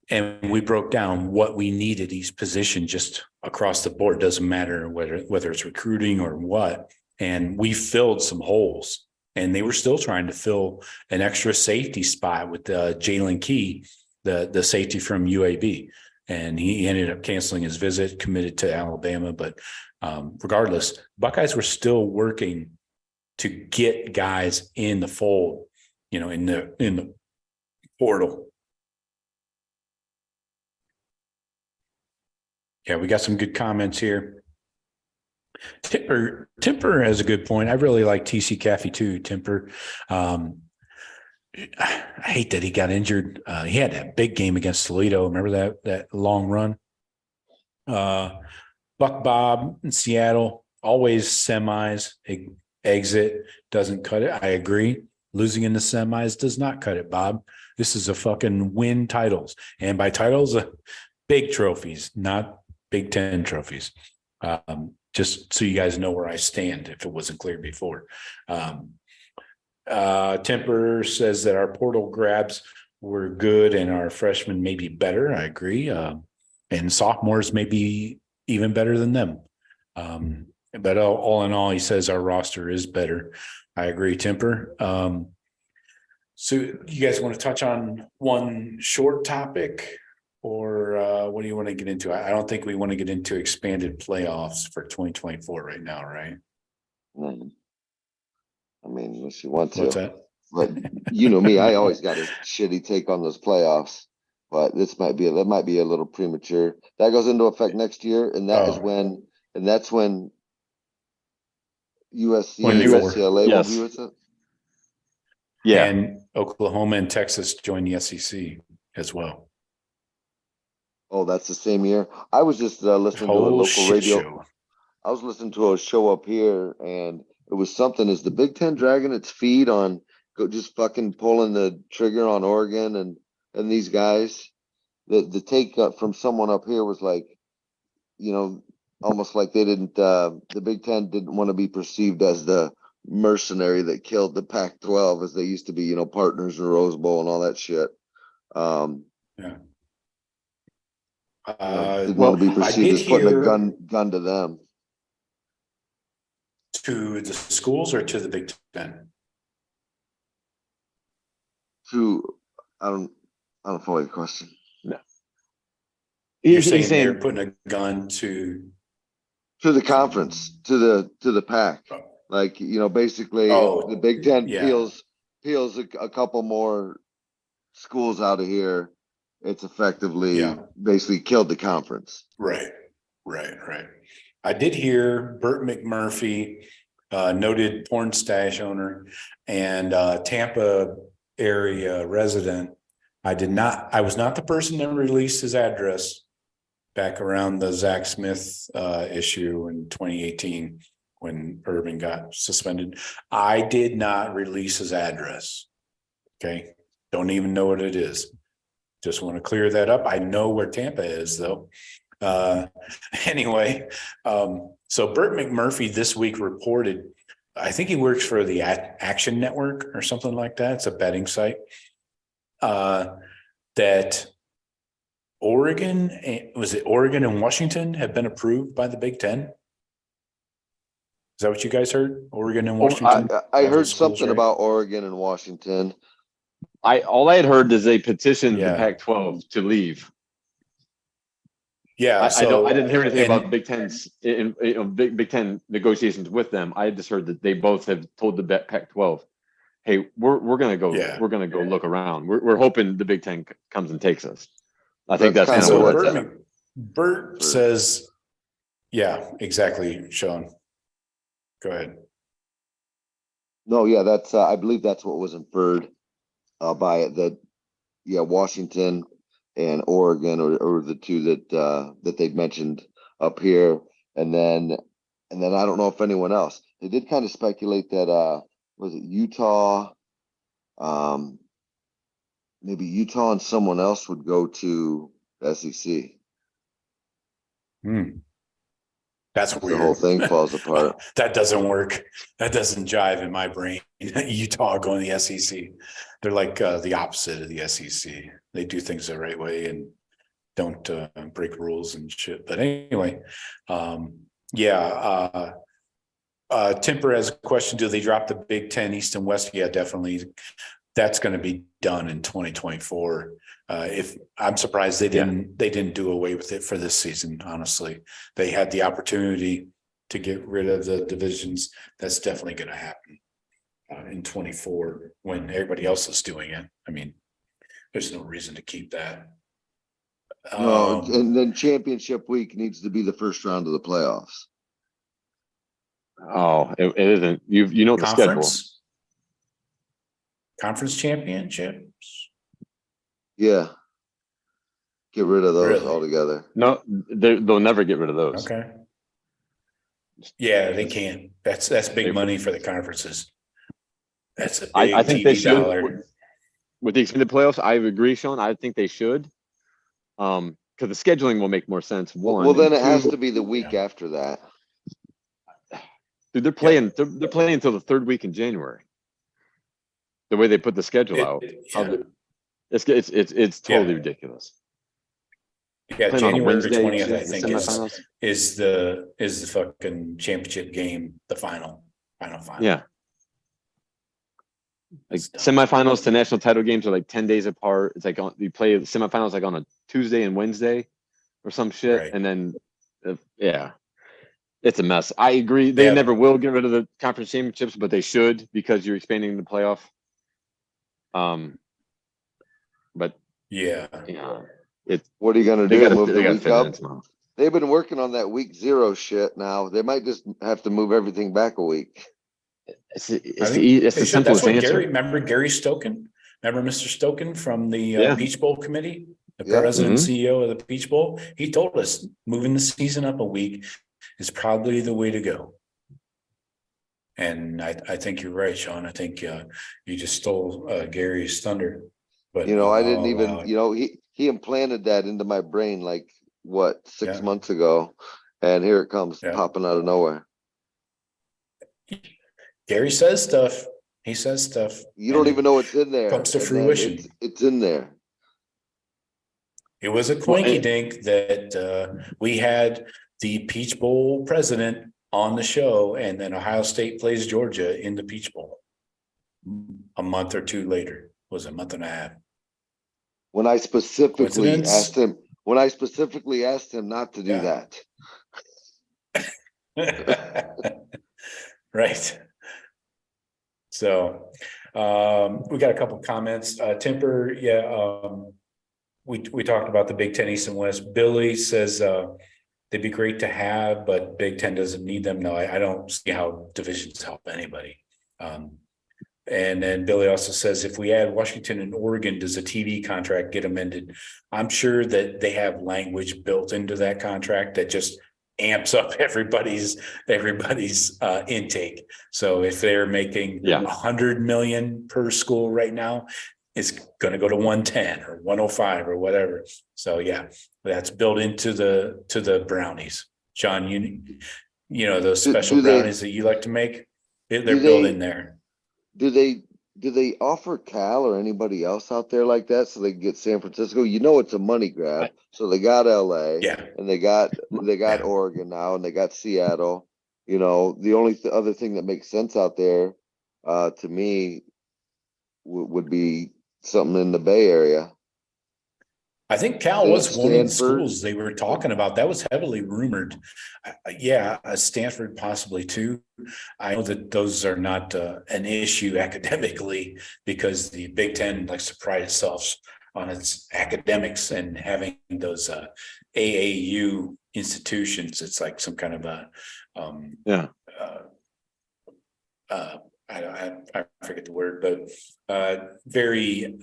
And we broke down what we needed each position just across the board. Doesn't matter whether it's recruiting or what. And we filled some holes, and they were still trying to fill an extra safety spot with Jalen Key, the safety from UAB. And he ended up canceling his visit, committed to Alabama. But regardless, Buckeyes were still working to get guys in the fold, in the portal. Yeah, we got some good comments here. Timper has a good point. I really like TC Caffey too, Timper. I hate that he got injured. He had that big game against Toledo. Remember that long run? Buck Bob in Seattle, always semis, exit, doesn't cut it. I agree. Losing in the semis does not cut it, Bob. This is a fucking win titles. And by titles, big trophies, not Big Ten trophies. Just so you guys know where I stand, if it wasn't clear before. Temper says that our portal grabs were good and our freshmen may be better. I agree. And sophomores may be even better than them. But all in all, he says our roster is better. I agree, Temper. So you guys want to touch on one short topic? Or what do you want to get into? I don't think we want to get into expanded playoffs for 2024 right now, right? I mean, unless you want to. What's that? But you know me, I always got a shitty take on those playoffs. But that might be a little premature. That goes into effect next year, and that's when USC and UCLA will be with it. Yeah, and Oklahoma and Texas join the SEC as well. Oh, that's the same year. I was just listening to a local radio show. I was listening to a show up here, and it was something. Is the Big Ten dragging its feet on just fucking pulling the trigger on Oregon and these guys? The take from someone up here was like, almost like they didn't. The Big Ten didn't want to be perceived as the mercenary that killed the Pac-12 as they used to be. Partners in Rose Bowl and all that shit. Yeah. Didn't want to be perceived as putting a gun to them. To the schools or to the Big Ten? I don't follow your question. No. You're saying they're putting a gun to the conference, to the Pac. Like, basically Oh, the Big Ten yeah. peels a couple more schools out of here. It's effectively basically killed the conference. Right. I did hear Burt McMurphy, noted porn stash owner and Tampa area resident. I was not the person that released his address back around the Zach Smith issue in 2018 when Urban got suspended. I did not release his address. Okay. Don't even know what it is. Just want to clear that up. I know where Tampa is though. Anyway, so Burt McMurphy this week reported, I think he works for the Action Network or something like that. It's a betting site. That Oregon and Washington have been approved by the Big Ten. Is that what you guys heard? Oregon and Washington? I heard something about Oregon and Washington. All I had heard is they petitioned the Pac-12 to leave. Yeah, I didn't hear anything about Big Ten's Big Ten negotiations with them. I just heard that they both have told the Pac-12, "Hey, we're gonna go. Yeah. We're gonna go look around. We're hoping the Big Ten comes and takes us." I think that's kind of what it's at. Burt says, "Yeah, exactly." Shawn, go ahead. No, yeah, that's I believe that's what was inferred by it. That Washington and Oregon or the two that they'd mentioned up here, and then I don't know if anyone else. They did kind of speculate that was it Utah, maybe Utah and someone else would go to the SEC. That's weird. The whole thing falls apart. That doesn't work. That doesn't jive in my brain. Utah going to the SEC. They're like the opposite of the SEC. They do things the right way and don't break rules and shit. But anyway, Timper has a question. Do they drop the Big Ten East and West? Yeah, definitely. That's going to be done in 2024. If I'm surprised they didn't do away with it for this season. Honestly, they had the opportunity to get rid of the divisions. That's definitely going to happen in 24 when everybody else is doing it. I mean, there's no reason to keep that. No, and then championship week needs to be the first round of the playoffs. Oh, it isn't. You know the schedule. Conference championships. Yeah. Get rid of those altogether. No, they'll never get rid of those. Okay. Yeah, they can. That's big money for the conferences. That's a big I think TV they should. dollar. With the extended playoffs, I agree, Shawn. I think they should. Because the scheduling will make more sense. One. Well, then it has to be the week after that. Dude, they're playing. They're playing until the third week in January. The way they put the schedule out, it's totally ridiculous. Yeah, January 20th, I think, is the fucking championship game, the final. Yeah. Like semifinals to national title games are like 10 days apart. It's like you play the semifinals like on a Tuesday and Wednesday or some shit. Right. And then, it's a mess. I agree. They never will get rid of the conference championships, but they should because you're expanding the playoff. But what are you gonna do? Move the week up? They've been working on that week 0 shit now. They might just have to move everything back a week. It's the simplest answer. Remember Gary Stoken? Remember Mr. Stoken from the Peach Bowl committee, the president and CEO of the Peach Bowl? He told us moving the season up a week is probably the way to go. And I think you're right, Shawn. I think you just stole Gary's thunder. But I didn't even, he implanted that into my brain like 6 months ago, and here it comes popping out of nowhere. Gary says stuff. He says stuff. You don't even know what's in there. Comes to fruition. It's in there. It was a quinky dink that we had the Peach Bowl president on the show, and then Ohio State plays Georgia in the Peach Bowl a month or two later. Was a month and a half. When I specifically asked him not to do that. Right. So we got a couple comments. Temper, we talked about the Big Ten East and West. Billy says they'd be great to have, but Big Ten doesn't need them. No, I don't see how divisions help anybody. And then Billy also says, if we add Washington and Oregon, does a TV contract get amended? I'm sure that they have language built into that contract that just amps up everybody's intake. So if they're making 100 million per school right now, it's going to go to 110 or 105 or whatever. So yeah, that's built into the brownies. Shawn, you know those special brownies that you like to make, they're built in there. Do they offer Cal or anybody else out there like that so they can get San Francisco? You know, it's a money grab. So they got LA, and they got Oregon now, and they got Seattle. You know, the only other thing that makes sense out there, to me, would be something in the Bay Area. I think Cal was one of the schools they were talking about. That was heavily rumored. Stanford possibly too. I know that those are not an issue academically because the Big Ten likes to pride itself on its academics and having those AAU institutions. It's like some kind of I forget the word, but very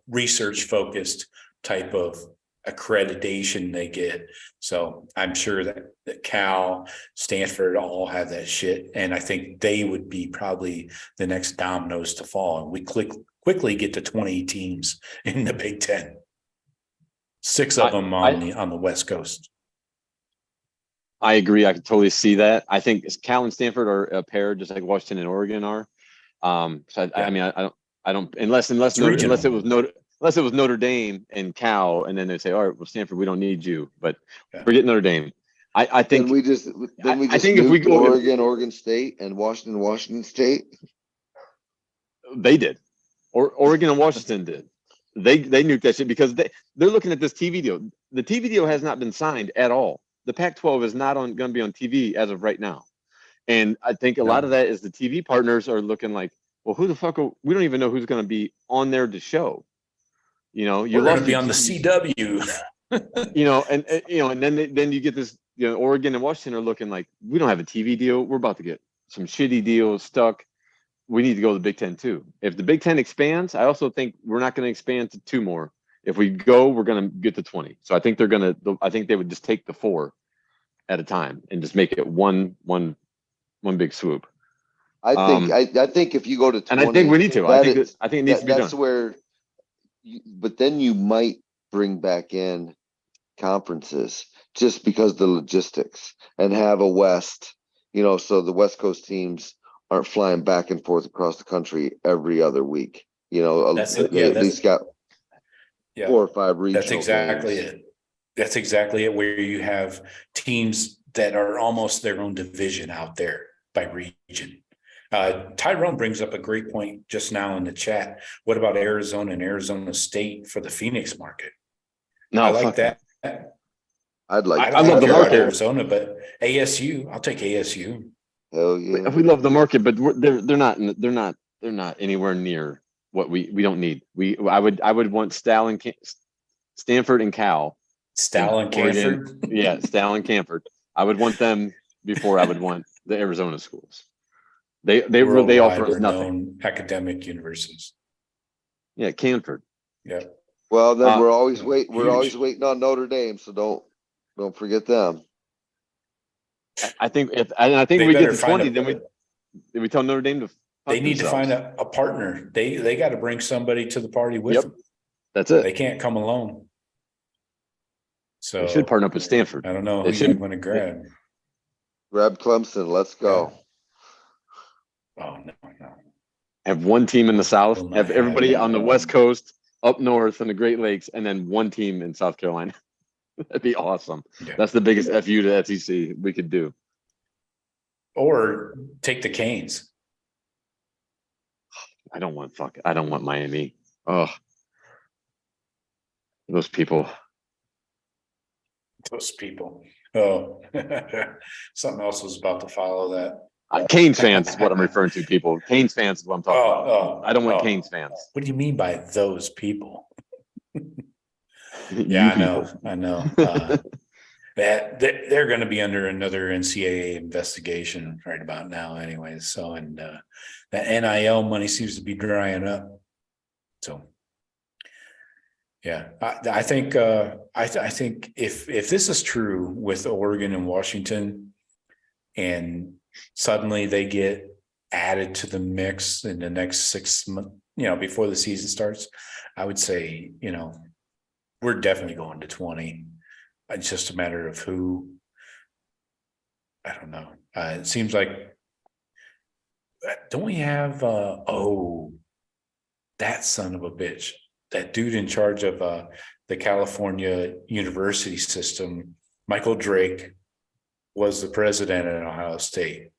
research focused type of accreditation they get. So I'm sure that Cal, Stanford all have that shit. And I think they would be probably the next dominoes to fall. And we quickly get to 20 teams in the Big Ten. 6 of them on the West Coast. I agree. I can totally see that. I think Cal and Stanford are a pair, just like Washington and Oregon are. I mean, I don't unless it was Notre Dame and Cal, and then they say, all right, well, Stanford, we don't need you, but forget Notre Dame. I think then we just I think if we go Oregon State and Washington State, they did, or Oregon and Washington did. They nuked that shit because they're looking at this TV deal. The TV deal has not been signed at all. The Pac-12 is not going to be on TV as of right now, and I think a lot of that is the TV partners are looking like, well, who the fuck? We don't even know who's going to be on there to show. You know, you're going to be on the CW. You know, and then you get this. You know, Oregon and Washington are looking like we don't have a TV deal. We're about to get some shitty deals stuck. We need to go to the Big Ten too. If the Big Ten expands, I also think we're not going to expand to 2 more. If we go, we're going to get to 20. So I think I think they would just take the 4 at a time and just make it one big swoop. I think if you go to 20, and I think we need to. I think it needs to be done. That's where. But then you might bring back in conferences just because the logistics and have a West, you know, so the West Coast teams aren't flying back and forth across the country every other week. You know, at least got 4 or 5 regional. That's exactly games. it. That's exactly it. Where you have teams that are almost their own division out there by region. Tyrone brings up a great point just now in the chat. What about Arizona and Arizona State for the Phoenix market? No, I like that. I love the market. Arizona, but ASU, I'll take ASU. Hell yeah. We love the market, but they're not anywhere near what we don't need. I would want Stanford and Cal. Stal and Camford. Yeah, Stal and Camford. I would want them before I would want the Arizona schools. They offer us nothing. Academic universities. Yeah, Camford. Yeah. Well, then we're always waiting on Notre Dame, so don't forget them. I think we get to 20, then we tell Notre Dame to. They need to find a partner. They got to bring somebody to the party with them. That's it. They can't come alone. So they should partner up with Stanford. I don't know who you're going to grab. Grab Clemson. Let's go. Oh no. Have one team in the South. Have everybody on the West Coast, up north, and the Great Lakes, and then one team in South Carolina. That'd be awesome. Yeah. That's the biggest FU to SEC we could do. Or take the Canes. I don't want Miami. Oh, those people. Oh, something else was about to follow that. Canes fans is what I'm referring to, people. Canes fans is what I'm talking about. I don't want Canes fans. What do you mean by those people? Yeah, I know. That they're going to be under another NCAA investigation right about now, anyways. So, and that NIL money seems to be drying up. So, yeah, I think I think if this is true with Oregon and Washington, and suddenly they get added to the mix in the next 6 months, before the season starts, I would say, we're definitely going to 20. It's just a matter of who. I don't know. It seems like, don't we have that son of a bitch, that dude in charge of the California university system, Michael Drake, was the president at Ohio State.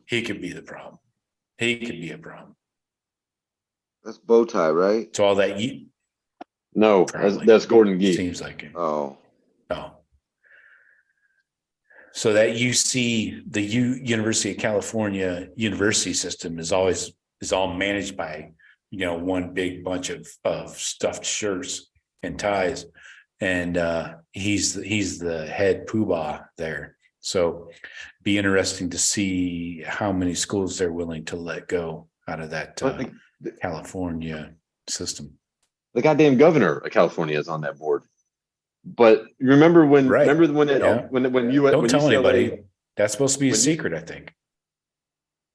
He could be the problem. He could be a problem. That's Bowtie, right? So all that no, that's Gordon Gee. Seems like it. Oh. So that the University of California university system is all managed by, one big bunch of stuffed shirts and ties. And he's the head poobah there. So be interesting to see how many schools they're willing to let go out of that California system. The goddamn governor of California is on that board. But remember when right. when you don't tell UCLA, anybody. That's supposed to be a secret, I think.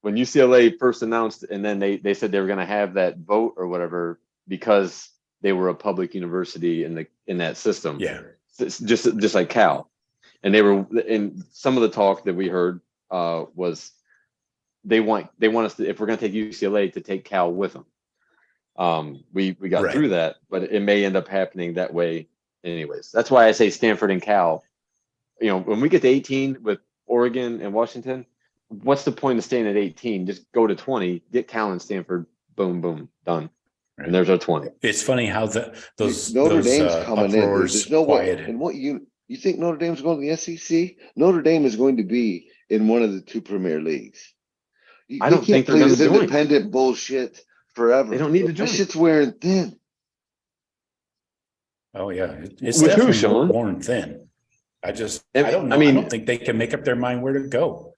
When UCLA first announced, and then they said they were going to have that vote or whatever because they were a public university in that system. Yeah, just like Cal, and they were. And some of the talk that we heard was they want us to, if we're going to take UCLA, to take Cal with them. We got through that, but it may end up happening that way. Anyways, that's why I say Stanford and Cal. When we get to 18 with Oregon and Washington, what's the point of staying at 18? Just go to 20, get Cal and Stanford, boom, boom, done. Right. And there's our 20. It's funny how those Notre Dame's coming in. There's no way. And what you think Notre Dame's going to the SEC? Notre Dame is going to be in one of the two premier leagues. I don't think they're going to this independent bullshit forever. They don't need to join. That shit's wearing thin. Oh yeah, it's definitely worn thin. I don't know. I don't think they can make up their mind where to go,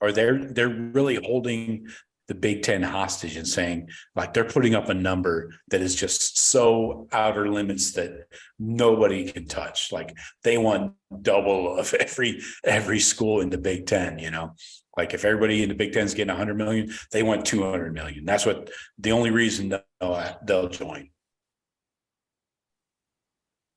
or they're really holding the Big Ten hostage and saying, like, they're putting up a number that is just so outer limits that nobody can touch. Like, they want double of every school in the Big Ten. Like, if everybody in the Big Ten is getting 100 million, they want 200 million. That's what the only reason they'll join.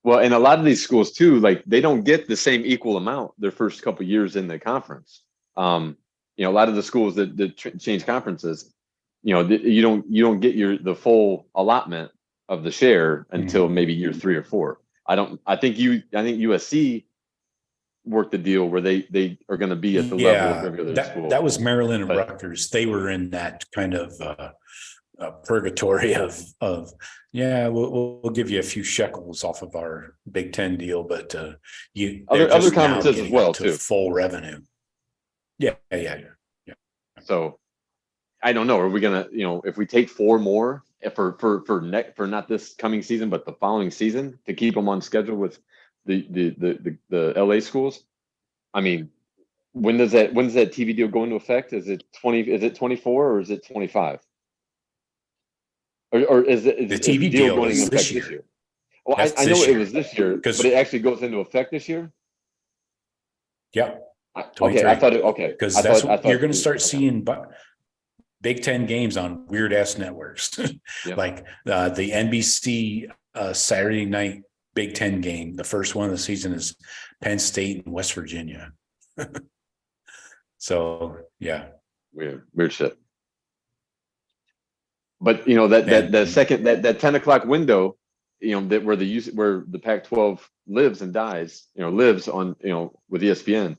Well, and a lot of these schools too, like, they don't get the same equal amount their first couple of years in the conference. A lot of the schools that change conferences, you don't get the full allotment of the share until maybe year 3 or 4. I think USC worked the deal where they are going to be at the level of every other school. That was Maryland and Rutgers. They were in that kind of purgatory of we'll give you a few shekels off of our Big Ten deal, but other conferences as well too, full revenue. Yeah. So I don't know. Are we gonna, if we take 4 more for not this coming season but the following season to keep them on schedule with the LA schools? I mean, when does that TV deal go into effect? Is it 24 or is it 25? Or is the TV deal going into effect this year? Well, I know it was this year, but it actually goes into effect this year. Yeah. Okay, I thought it. Okay, because you're going to start seeing Big Ten games on weird ass networks, like the NBC Saturday night Big Ten game. The first one of the season is Penn State and West Virginia. So yeah, weird shit. But that second that 10 o'clock window, that where the Pac-12 lives and dies, lives on with ESPN.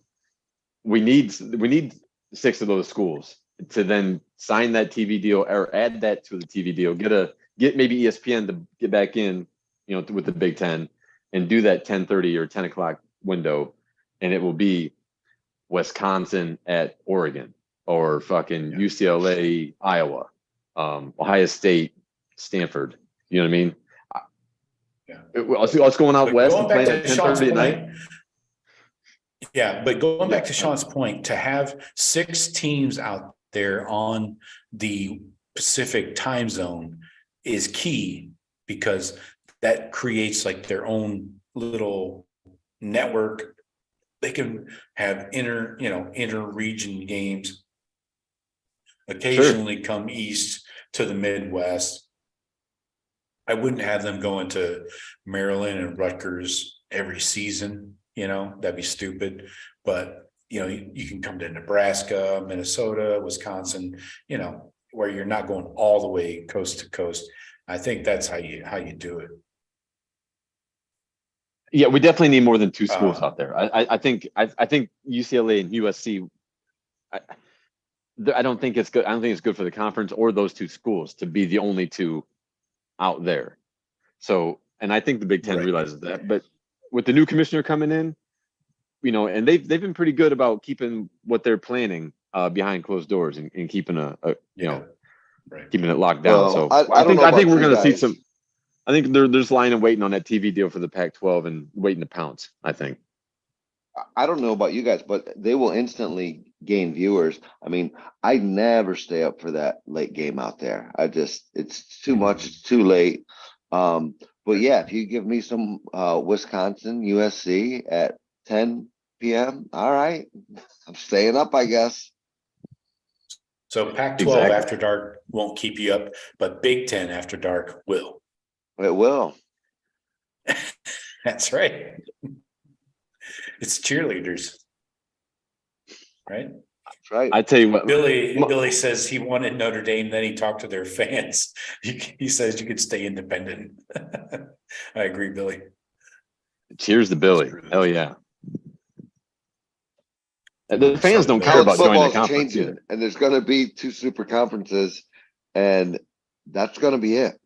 We need 6 of those schools to then sign that TV deal or add that to the TV deal. Get maybe ESPN to get back in, with the Big Ten and do that 10:30 or 10 o'clock window, and it will be Wisconsin at Oregon, or fucking UCLA, Iowa, Ohio State, Stanford. You know what I mean? Yeah. Us going out But west going and back playing to at Shawn's 10:30 at point, night. yeah, but going back to Shawn's point, to have 6 teams out there on the Pacific time zone is key, because that creates like their own little network. They can have inter-region games, occasionally come east to the Midwest. I wouldn't have them going to Maryland and Rutgers every season, that'd be stupid. But, you can come to Nebraska, Minnesota, Wisconsin, where you're not going all the way coast to coast. I think that's how you do it. Yeah, we definitely need more than 2 schools out there. I think UCLA and USC. I don't think it's good. I don't think it's good for the conference or those 2 schools to be the only 2 out there. So, and I think the Big Ten realizes that. But with the new commissioner coming in, and they've been pretty good about keeping what they're planning behind closed doors and keeping keeping it locked down. Well, So I think we're going to see guys. some. I think they're just lying and waiting on that TV deal for the Pac-12 and waiting to pounce. I think. I don't know about you guys, but they will instantly gain viewers. I mean, I never stay up for that late game out there. It's too much. It's too late. But yeah, if you give me some Wisconsin, USC at 10 p.m., all right, I'm staying up, I guess. So Pac-12 after dark won't keep you up, but Big Ten after dark will. It will. That's right. It's cheerleaders, right? That's right. I tell you what, Billy says he wanted Notre Dame, then he talked to their fans. He says you could stay independent. I agree, Billy. Cheers to Billy. Hell yeah. The fans don't care about joining the conference either. And there's going to be 2 super conferences, and that's going to be it.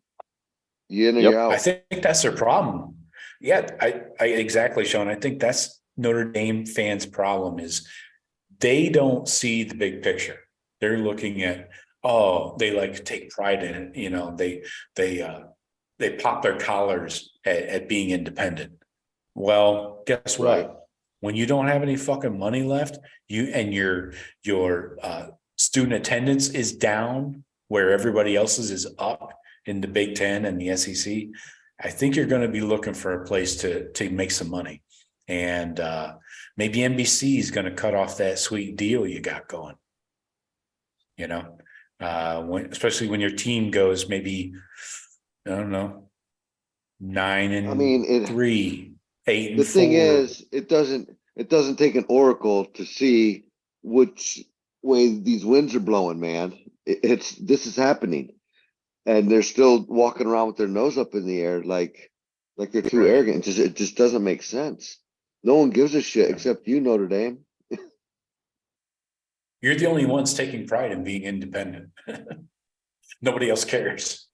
You're out. I think that's their problem. Yeah, I exactly, Shawn. I think that's Notre Dame fans' problem, is they don't see the big picture. They're looking at, they like take pride in it. They pop their collars at being independent. Well, guess what? Right. When you don't have any fucking money left, your student attendance is down where everybody else's is up in the Big Ten and the SEC. I think you're going to be looking for a place to make some money. And maybe NBC is going to cut off that sweet deal you got going. Especially when your team goes maybe, I don't know, 9-3, 8-4. The thing is, it doesn't take an oracle to see which way these winds are blowing, man. This is happening. And they're still walking around with their nose up in the air like they're too arrogant. It just doesn't make sense. No one gives a shit except you, Notre Dame. You're the only ones taking pride in being independent. Nobody else cares.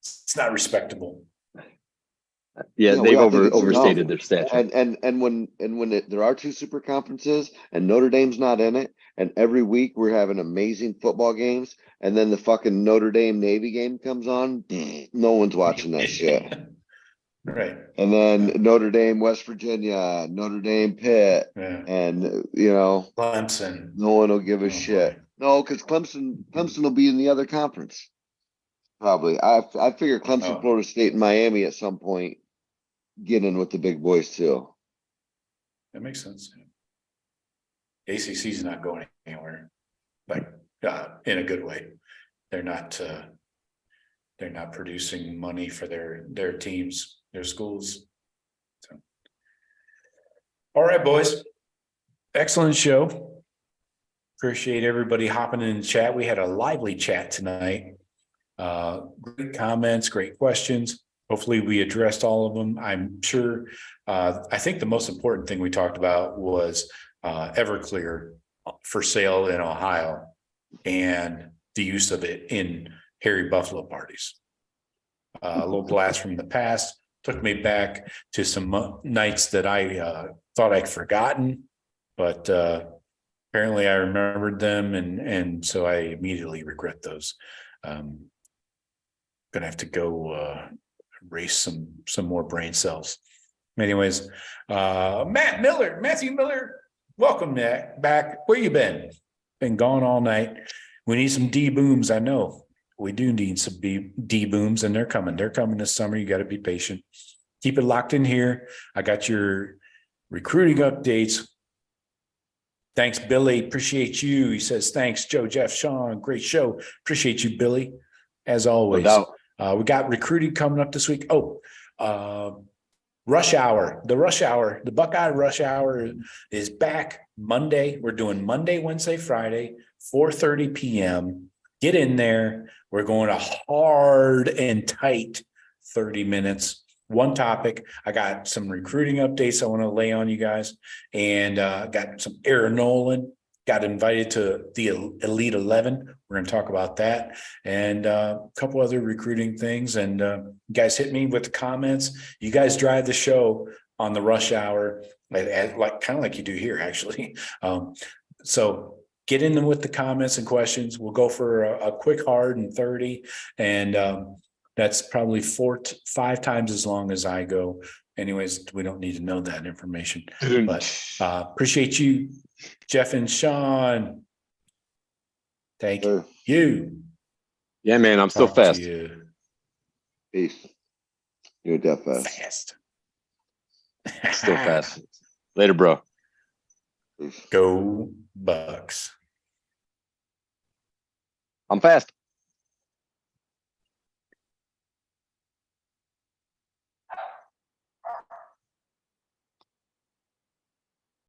It's not respectable. Yeah, they've overstated their stature. And when there are 2 super conferences and Notre Dame's not in it, and every week we're having amazing football games, and then the fucking Notre Dame Navy game comes on, no one's watching that shit. Right. And then Notre Dame West Virginia, Notre Dame Pitt, and Clemson. No one will give a shit. No, because Clemson will be in the other conference. Probably. I figure Clemson, Florida State, and Miami at some point get in with the big boys too. That makes sense. ACC is not going anywhere, like in a good way. They're not producing money for their teams, their schools. So. All right, boys. Excellent show. Appreciate everybody hopping in the chat. We had a lively chat tonight. Great comments, great questions. Hopefully we addressed all of them. I'm sure. I think the most important thing we talked about was Everclear for sale in Ohio and the use of it in hairy buffalo parties. A little blast from the past took me back to some nights that I thought I'd forgotten, but apparently I remembered them and so I immediately regret those. Gonna have to go erase some more brain cells. Anyways, Matthew Miller, welcome back. Where you been? Been gone all night. We need some D booms. I know we do need some D booms, and they're coming. They're coming this summer. You got to be patient. Keep it locked in here. I got your recruiting updates. Thanks, Billy. Appreciate you. He says, thanks, Joe, Jeff, Shawn. Great show. Appreciate you, Billy. As always. No We got recruiting coming up this week. Rush Hour. The Buckeye Rush Hour is back Monday. We're doing Monday, Wednesday, Friday, 4:30 p.m. Get in there. We're going a hard and tight 30 minutes. One topic. I got some recruiting updates I want to lay on you guys, and got some Aaron Nolan. Got invited to the Elite 11. We're going to talk about that and a couple other recruiting things. And you guys hit me with the comments. You guys drive the show on the Rush Hour, like kind of like you do here, actually. So get in with the comments and questions. We'll go for a quick hard and 30, and that's probably 5 times as long as I go. Anyways, we don't need to know that information, but appreciate you, Jeff and Shawn. Thank you. Yeah, man, I'm still fast. Peace. You're deaf fast. Still fast. Later, bro. Peace. Go Bucks. I'm fast.